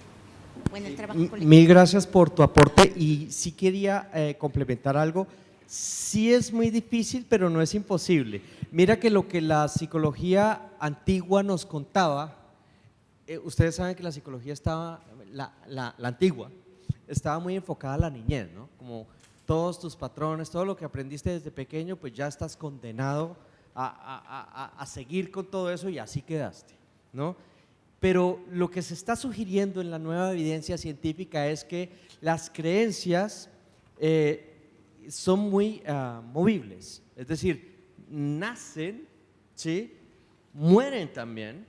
E: o en el trabajo colectivo.
B: Mil gracias por tu aporte y sí quería complementar algo. Sí es muy difícil, pero no es imposible. Mira que lo que la psicología antigua nos contaba, ustedes saben que la psicología estaba, la antigua, estaba muy enfocada a la niñez, ¿no? Como todos tus patrones, todo lo que aprendiste desde pequeño, pues ya estás condenado a seguir con todo eso y así quedaste, ¿no? Pero lo que se está sugiriendo en la nueva evidencia científica es que las creencias son muy movibles, es decir, nacen, ¿sí? Mueren también,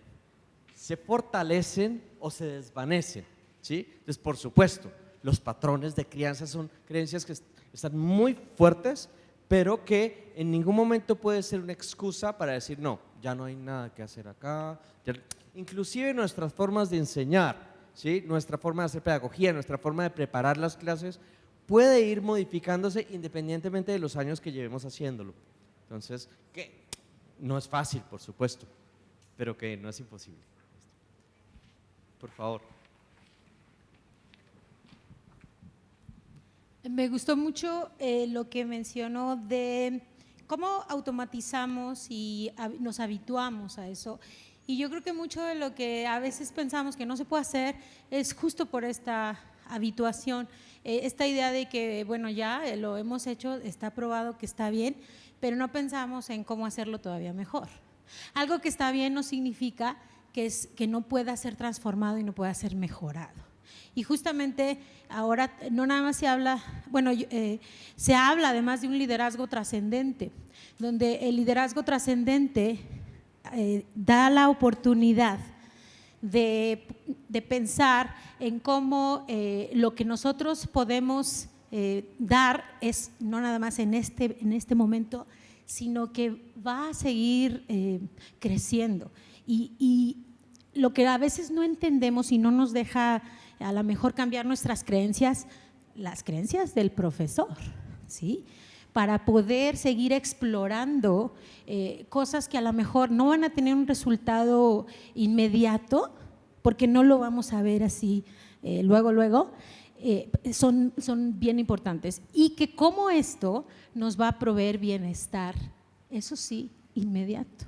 B: se fortalecen o se desvanecen, ¿sí? Entonces, por supuesto, los patrones de crianza son creencias que están muy fuertes, pero que en ningún momento puede ser una excusa para decir, no, ya no hay nada que hacer acá. Inclusive nuestras formas de enseñar, ¿sí? Nuestra forma de hacer pedagogía, nuestra forma de preparar las clases, puede ir modificándose independientemente de los años que llevemos haciéndolo. Entonces, que no es fácil, por supuesto, pero que no es imposible. Por favor.
F: Me gustó mucho lo que mencionó de cómo automatizamos y nos habituamos a eso. Y yo creo que mucho de lo que a veces pensamos que no se puede hacer es justo por esta habituación, esta idea de que, bueno, ya lo hemos hecho, está probado que está bien, pero no pensamos en cómo hacerlo todavía mejor. Algo que está bien no significa que no pueda ser transformado y no pueda ser mejorado. Y justamente ahora no nada más se habla, bueno, se habla además de un liderazgo trascendente, donde el liderazgo trascendente da la oportunidad de pensar en cómo lo que nosotros podemos dar es no nada más en este momento, sino que va a seguir creciendo. Y lo que a veces no entendemos y no nos deja a lo mejor cambiar nuestras creencias, las creencias del profesor, ¿sí? Para poder seguir explorando cosas que a lo mejor no van a tener un resultado inmediato, porque no lo vamos a ver así luego, son bien importantes. Y que como esto nos va a proveer bienestar, eso sí, inmediato.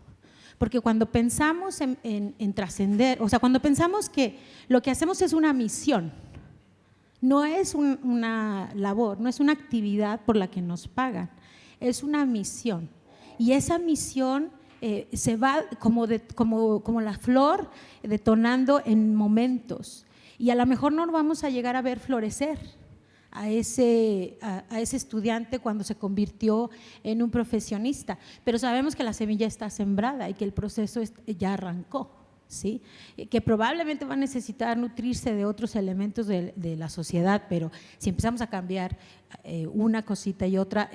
F: Porque cuando pensamos en trascender, o sea, cuando pensamos que lo que hacemos es una misión, no es una labor, no es una actividad por la que nos pagan, es una misión. Y esa misión se va como la flor detonando en momentos. Y a lo mejor no vamos a llegar a ver florecer a ese estudiante cuando se convirtió en un profesionista, pero sabemos que la semilla está sembrada y que el proceso ya arrancó, ¿sí? Que probablemente va a necesitar nutrirse de otros elementos de la sociedad, pero si empezamos a cambiar una cosita y otra,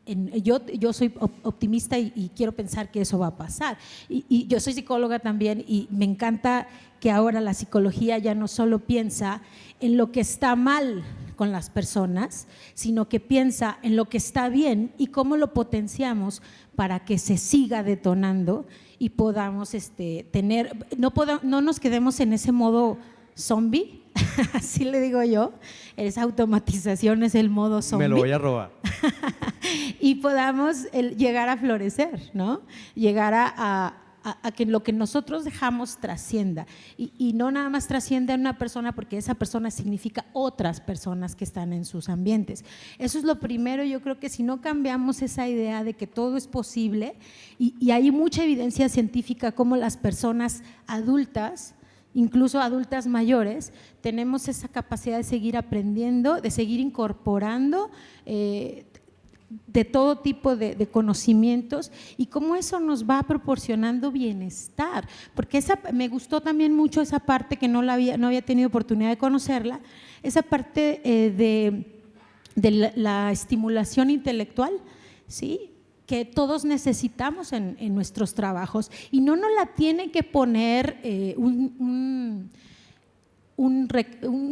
F: yo soy optimista y quiero pensar que eso va a pasar. Y yo soy psicóloga también y me encanta que ahora la psicología ya no solo piensa en lo que está mal con las personas, sino que piensa en lo que está bien y cómo lo potenciamos para que se siga detonando y podamos tener, no nos quedemos en ese modo zombie, así le digo yo, esa automatización es el modo zombie.
B: Me lo voy a robar.
F: Y podamos llegar a florecer, ¿no? Llegar a que lo que nosotros dejamos trascienda y no nada más trascienda en una persona, porque esa persona significa otras personas que están en sus ambientes. Eso es lo primero. Yo creo que si no cambiamos esa idea de que todo es posible, y hay mucha evidencia científica como las personas adultas, incluso adultas mayores, tenemos esa capacidad de seguir aprendiendo, de seguir incorporando de todo tipo de conocimientos, y cómo eso nos va proporcionando bienestar, porque me gustó también mucho esa parte que no había tenido oportunidad de conocerla, esa parte de la estimulación intelectual, ¿sí?, que todos necesitamos en nuestros trabajos, y no nos la tiene que poner un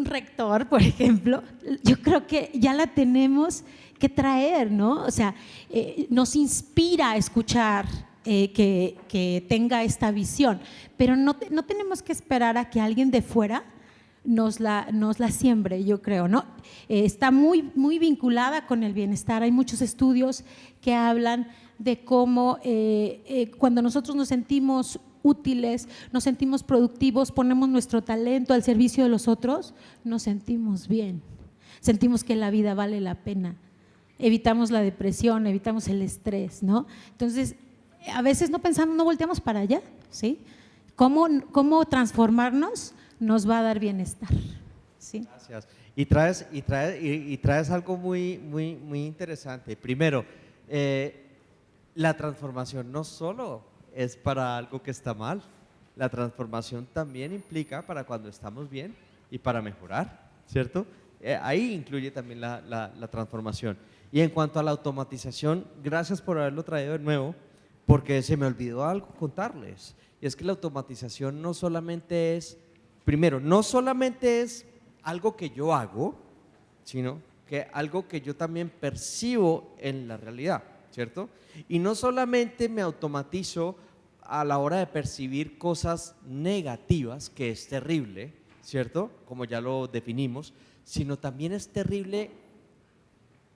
F: rector, por ejemplo. Yo creo que ya la tenemos que traer, ¿no? O sea, nos inspira a escuchar que tenga esta visión, pero no tenemos que esperar a que alguien de fuera nos la siembre, yo creo, ¿no? Está muy, muy vinculada con el bienestar. Hay muchos estudios que hablan de cómo cuando nosotros nos sentimos útiles, nos sentimos productivos, ponemos nuestro talento al servicio de los otros, nos sentimos bien, sentimos que la vida vale la pena, evitamos la depresión, evitamos el estrés, ¿no? Entonces, a veces no pensamos, no volteamos para allá, ¿sí? ¿Cómo transformarnos nos va a dar bienestar? ¿Sí?
B: Gracias. Y traes algo muy, muy, muy interesante. Primero, la transformación no solo es para algo que está mal, la transformación también implica para cuando estamos bien y para mejorar, ¿cierto? Ahí incluye también la transformación. Y en cuanto a la automatización, gracias por haberlo traído de nuevo, porque se me olvidó algo contarles, y es que la automatización no solamente es, primero, no solamente es algo que yo hago, sino que algo que yo también percibo en la realidad, ¿cierto? Y no solamente me automatizo a la hora de percibir cosas negativas, que es terrible, ¿cierto? Como ya lo definimos, sino también es terrible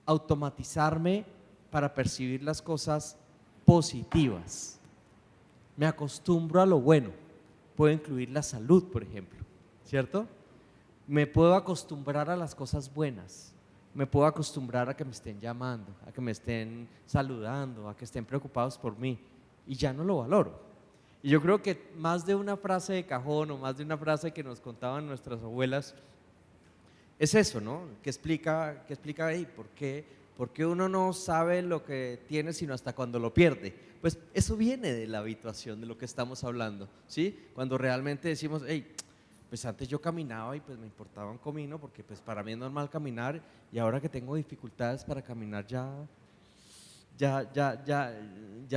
B: automatizarme para percibir las cosas positivas. Me acostumbro a lo bueno, puedo incluir la salud, por ejemplo, ¿cierto? Me puedo acostumbrar a las cosas buenas, me puedo acostumbrar a que me estén llamando, a que me estén saludando, a que estén preocupados por mí, y ya no lo valoro. Y yo creo que más de una frase de cajón o más de una frase que nos contaban nuestras abuelas es eso, ¿no? Que explica hey, ¿por qué uno no sabe lo que tiene sino hasta cuando lo pierde? Pues eso viene de la habituación, de lo que estamos hablando, ¿sí? Cuando realmente decimos, hey, pues antes yo caminaba y pues me importaba un comino, porque pues para mí es normal caminar, y ahora que tengo dificultades para caminar ya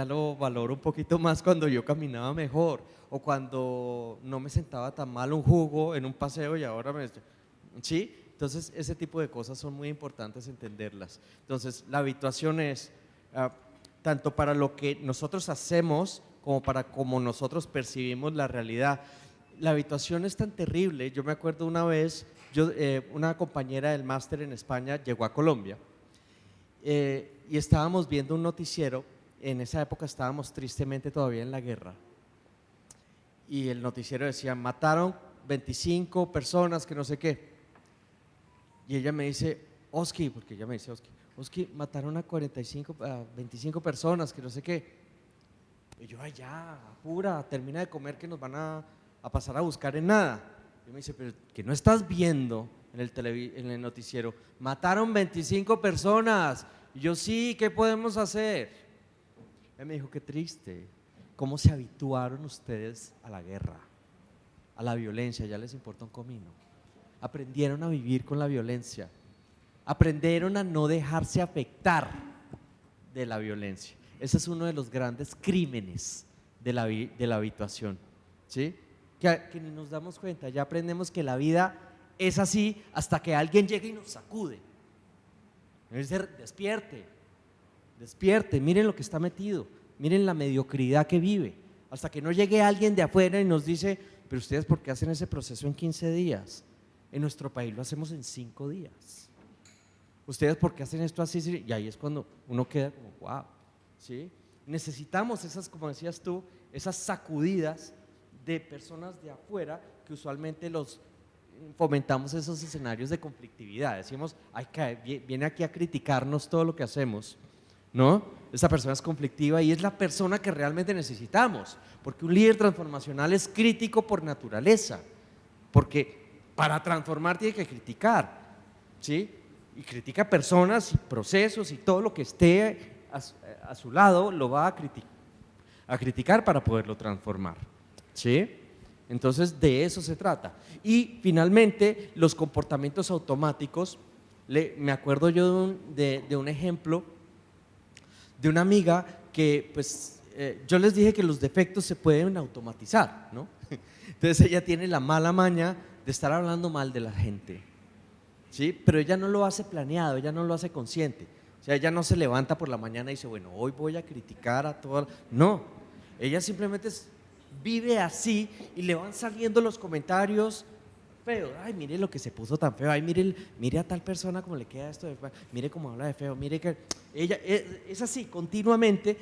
B: lo valoro un poquito más cuando yo caminaba mejor, o cuando no me sentaba tan mal un jugo en un paseo y ahora ¿sí? Entonces ese tipo de cosas son muy importantes entenderlas. Entonces la habituación es tanto para lo que nosotros hacemos como para cómo nosotros percibimos la realidad. La habituación es tan terrible. Yo me acuerdo una vez, una compañera del máster en España llegó a Colombia y estábamos viendo un noticiero. En esa época estábamos tristemente todavía en la guerra, y el noticiero decía, mataron 25 personas, que no sé qué, y ella me dice, Oski, porque ella me dice Oski, mataron a 25 personas, que no sé qué, y yo, ay, ya, apura, termina de comer, que nos van a pasar a buscar en nada. Y me dice, pero que no estás viendo en el noticiero, mataron 25 personas. Y yo, sí, ¿qué podemos hacer? Él me dijo, qué triste, cómo se habituaron ustedes a la guerra, a la violencia, ya les importa un comino. Aprendieron a vivir con la violencia, aprendieron a no dejarse afectar de la violencia. Ese es uno de los grandes crímenes de la habituación, ¿sí? Que ni nos damos cuenta, ya aprendemos que la vida es así hasta que alguien llega y nos sacude. Dice, despierte, miren lo que está metido, miren la mediocridad que vive, hasta que no llegue alguien de afuera y nos dice, pero ustedes ¿por qué hacen ese proceso en 15 días? En nuestro país lo hacemos en 5 días. ¿Ustedes por qué hacen esto así? Y ahí es cuando uno queda como, wow, ¿sí? Necesitamos esas, como decías tú, esas sacudidas de personas de afuera que usualmente los fomentamos esos escenarios de conflictividad. Decimos, ay, viene aquí a criticarnos todo lo que hacemos, ¿no? Esa persona es conflictiva y es la persona que realmente necesitamos, porque un líder transformacional es crítico por naturaleza, porque para transformar tiene que criticar, ¿sí? Y critica personas y procesos y todo lo que esté a su lado lo va a criticar para poderlo transformar, ¿sí? Entonces de eso se trata. Y finalmente los comportamientos automáticos, me acuerdo yo de un ejemplo de una amiga que pues yo les dije que los defectos se pueden automatizar, ¿no? Entonces ella tiene la mala maña de estar hablando mal de la gente, ¿sí? Pero ella no lo hace planeado, ella no lo hace consciente. O sea, ella no se levanta por la mañana y dice, bueno, hoy voy a criticar a todas. No, ella simplemente vive así y le van saliendo los comentarios feos. Ay, mire lo que se puso tan feo. Ay, mire a tal persona cómo le queda esto de feo. Mire cómo habla de feo. Mire que ella es así continuamente.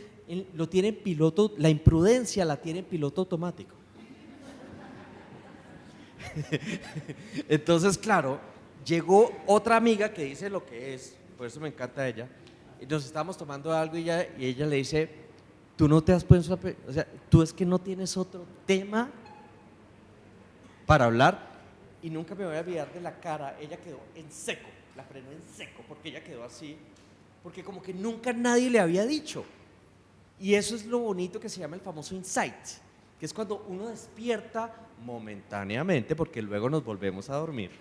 B: Lo tiene en piloto, la imprudencia la tiene en piloto automático. Entonces, claro, llegó otra amiga que dice lo que es, por eso me encanta ella, y nos estábamos tomando algo y ella le dice, tú no te has puesto, o sea, tú es que no tienes otro tema para hablar. Y nunca me voy a olvidar de la cara, ella quedó en seco, la frenó en seco, porque ella quedó así, porque como que nunca nadie le había dicho. Y eso es lo bonito que se llama el famoso insight, que es cuando uno despierta momentáneamente, porque luego nos volvemos a dormir.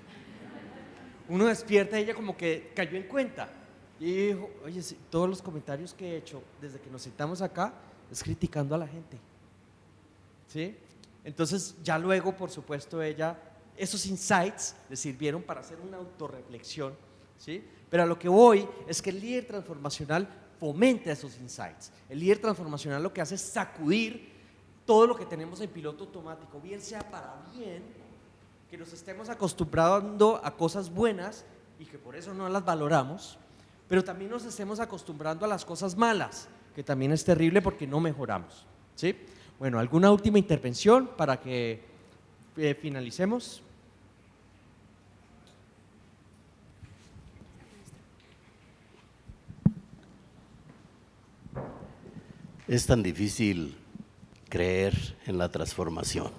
B: Uno despierta y ella como que cayó en cuenta y dijo, oye, sí, todos los comentarios que he hecho desde que nos sentamos acá es criticando a la gente, ¿sí? Entonces ya luego, por supuesto, esos insights le sirvieron para hacer una autorreflexión, ¿sí? Pero a lo que voy es que el líder transformacional fomenta esos insights. El líder transformacional lo que hace es sacudir todo lo que tenemos en piloto automático, bien sea para bien, que nos estemos acostumbrando a cosas buenas y que por eso no las valoramos, pero también nos estemos acostumbrando a las cosas malas, que también es terrible porque no mejoramos, ¿sí? Bueno, ¿alguna última intervención para que finalicemos?
G: Es tan difícil creer en la transformación,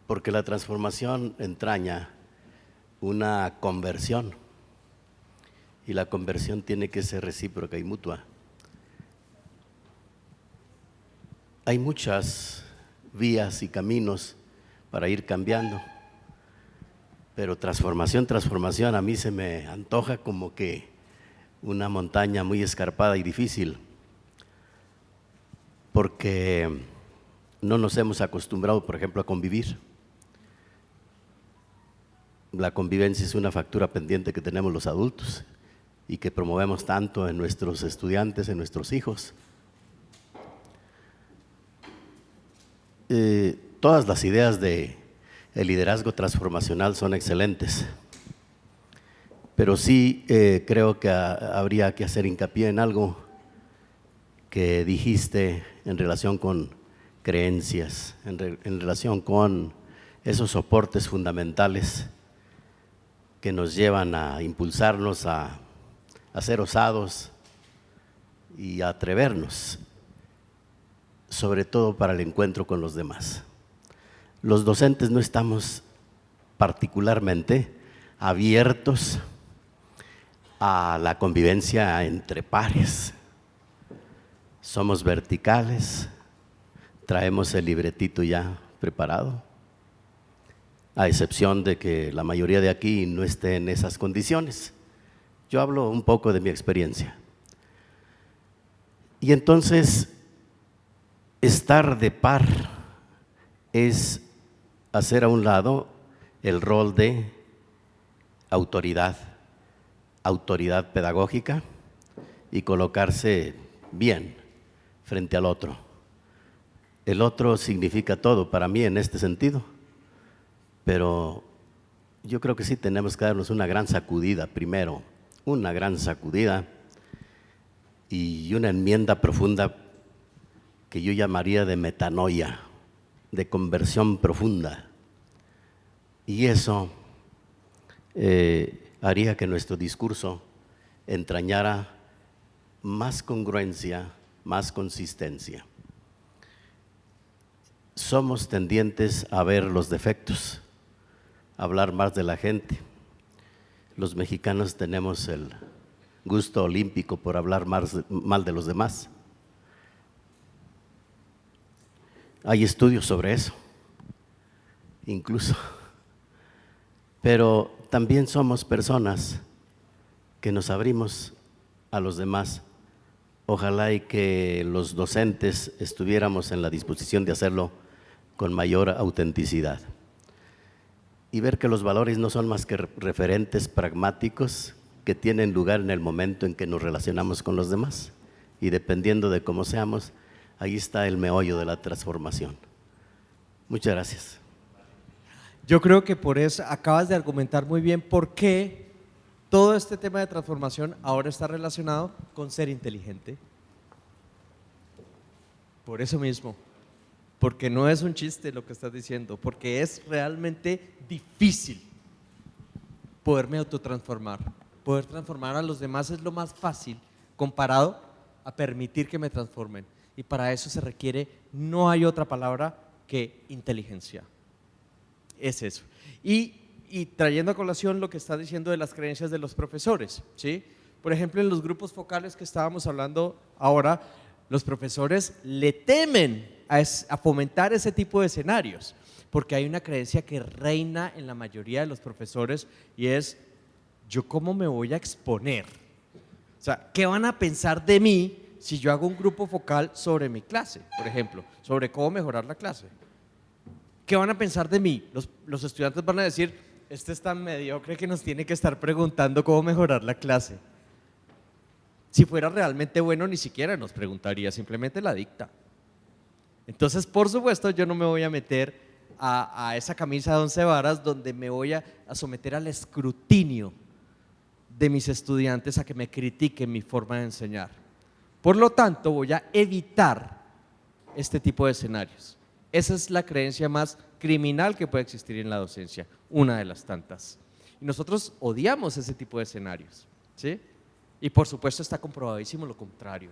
G: porque la transformación entraña una conversión y la conversión tiene que ser recíproca y mutua. Hay muchas vías y caminos para ir cambiando, pero transformación a mí se me antoja como que una montaña muy escarpada y difícil, porque no nos hemos acostumbrado, por ejemplo, a convivir. La convivencia es una factura pendiente que tenemos los adultos y que promovemos tanto en nuestros estudiantes, en nuestros hijos. Todas las ideas de el liderazgo transformacional son excelentes, pero sí creo que habría que hacer hincapié en algo que dijiste en relación con creencias, en relación con esos soportes fundamentales que nos llevan a impulsarnos a ser osados y a atrevernos, sobre todo para el encuentro con los demás. Los docentes no estamos particularmente abiertos a la convivencia entre pares. Somos verticales, traemos el libretito ya preparado, a excepción de que la mayoría de aquí no esté en esas condiciones. Yo hablo un poco de mi experiencia. Y entonces, estar de par es hacer a un lado el rol de autoridad pedagógica y colocarse bien frente al otro. El otro significa todo para mí en este sentido, pero yo creo que sí tenemos que darnos una gran sacudida primero, una gran sacudida y una enmienda profunda que yo llamaría de metanoia, de conversión profunda. Y eso haría que nuestro discurso entrañara más congruencia, más consistencia. Somos tendientes a ver los defectos, a hablar más de la gente. Los mexicanos tenemos el gusto olímpico por hablar mal de los demás. Hay estudios sobre eso, incluso. Pero también somos personas que nos abrimos a los demás. Ojalá y que los docentes estuviéramos en la disposición de hacerlo con mayor autenticidad y ver que los valores no son más que referentes pragmáticos que tienen lugar en el momento en que nos relacionamos con los demás, y dependiendo de cómo seamos, ahí está el meollo de la transformación. Muchas gracias.
B: Yo creo que por eso acabas de argumentar muy bien por qué todo este tema de transformación ahora está relacionado con ser inteligente. Por eso mismo, porque no es un chiste lo que estás diciendo, porque es realmente difícil poderme autotransformar. Poder transformar a los demás es lo más fácil comparado a permitir que me transformen. Y para eso se requiere, no hay otra palabra que inteligencia. Es eso. Y trayendo a colación lo que está diciendo de las creencias de los profesores, ¿sí? Por ejemplo, en los grupos focales que estábamos hablando ahora, los profesores le temen a fomentar ese tipo de escenarios, porque hay una creencia que reina en la mayoría de los profesores y es: ¿yo cómo me voy a exponer? O sea, ¿qué van a pensar de mí si yo hago un grupo focal sobre mi clase, por ejemplo, sobre cómo mejorar la clase? ¿Qué van a pensar de mí? Los estudiantes van a decir: este es tan mediocre que nos tiene que estar preguntando cómo mejorar la clase. Si fuera realmente bueno, ni siquiera nos preguntaría, simplemente la dicta. Entonces, por supuesto, yo no me voy a meter a esa camisa de 11 varas donde me voy a someter al escrutinio de mis estudiantes a que me critiquen mi forma de enseñar. Por lo tanto, voy a evitar este tipo de escenarios. Esa es la creencia más criminal que puede existir en la docencia, una de las tantas. Y nosotros odiamos ese tipo de escenarios, ¿sí? Y por supuesto está comprobadísimo lo contrario.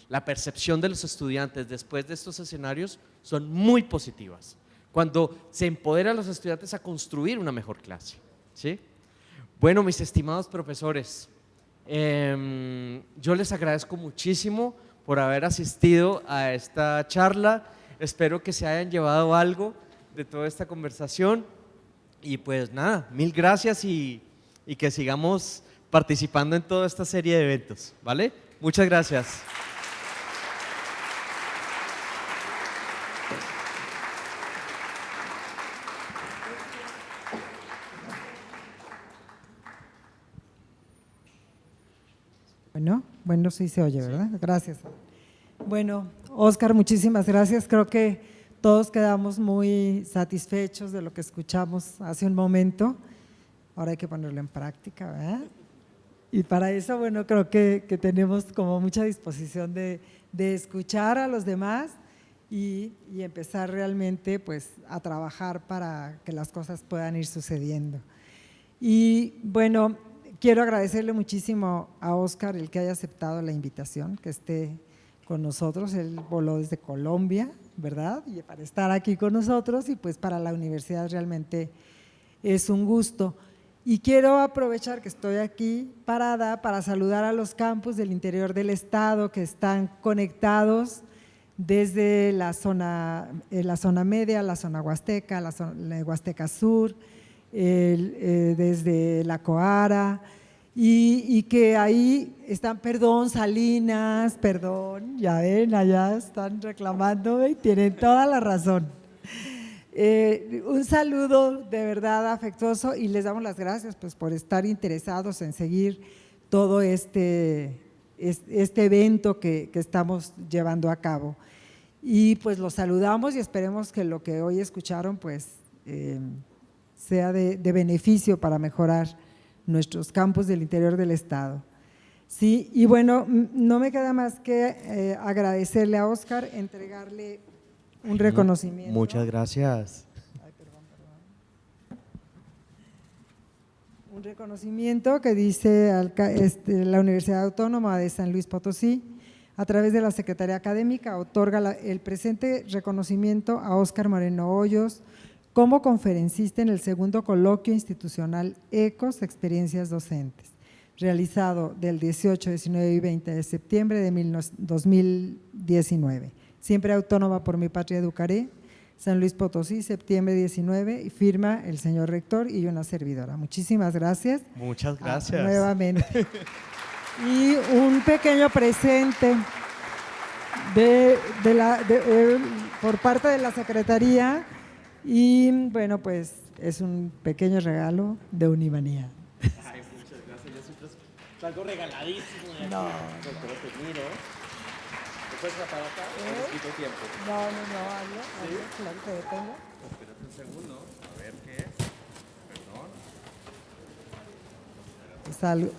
B: La percepción de los estudiantes después de estos escenarios son muy positivas, cuando se empodera a los estudiantes a construir una mejor clase, ¿sí? Bueno, mis estimados profesores, yo les agradezco muchísimo por haber asistido a esta charla. Espero que se hayan llevado algo de toda esta conversación y pues nada, mil gracias y que sigamos participando en toda esta serie de eventos, ¿vale? Muchas gracias.
A: Bueno, sí se oye, ¿verdad? Gracias. Bueno, Óscar, muchísimas gracias. Creo que todos quedamos muy satisfechos de lo que escuchamos hace un momento. Ahora hay que ponerlo en práctica, ¿verdad? Y para eso, bueno, creo que tenemos como mucha disposición de escuchar a los demás y empezar realmente pues a trabajar para que las cosas puedan ir sucediendo. Y bueno, quiero agradecerle muchísimo a Óscar el que haya aceptado la invitación, que esté con nosotros. Él voló desde Colombia, ¿verdad? Y para estar aquí con nosotros, y pues para la universidad realmente es un gusto. Y quiero aprovechar que estoy aquí parada para saludar a los campus del interior del estado que están conectados desde la zona media, la zona huasteca, la Huasteca Sur, desde la Coara, y que ahí están, perdón, Salinas, perdón, ya ven, allá están reclamando y tienen toda la razón. Un saludo de verdad afectuoso y les damos las gracias pues por estar interesados en seguir todo este este evento que estamos llevando a cabo. Y pues los saludamos y esperemos que lo que hoy escucharon pues sea de beneficio para mejorar nuestros campus del interior del estado. Sí, y bueno, no me queda más que agradecerle a Óscar, entregarle un reconocimiento.
B: Muchas gracias.
A: Un reconocimiento que dice la Universidad Autónoma de San Luis Potosí, a través de la Secretaría Académica, otorga el presente reconocimiento a Óscar Moreno Hoyos como conferencista en el segundo coloquio institucional ECOS, Experiencias Docentes, realizado del 18, 19 y 20 de septiembre de 2019. Siempre autónoma por mi patria educaré, San Luis Potosí, septiembre 19, y firma el señor rector y una servidora. Muchísimas gracias.
B: Muchas gracias.
A: Nuevamente. Y un pequeño presente por parte de la Secretaría y bueno, pues es un pequeño regalo de Unimanía.
B: Ay, muchas gracias. Yo siempre salgo regaladísimo de aquí.
A: No.
B: Pero te miro. ¿Te puedes tapar acá? No quito tiempo.
A: No, hablo, claro que detengo.
B: Espérate un segundo. A ver qué es. Perdón.
A: Salud.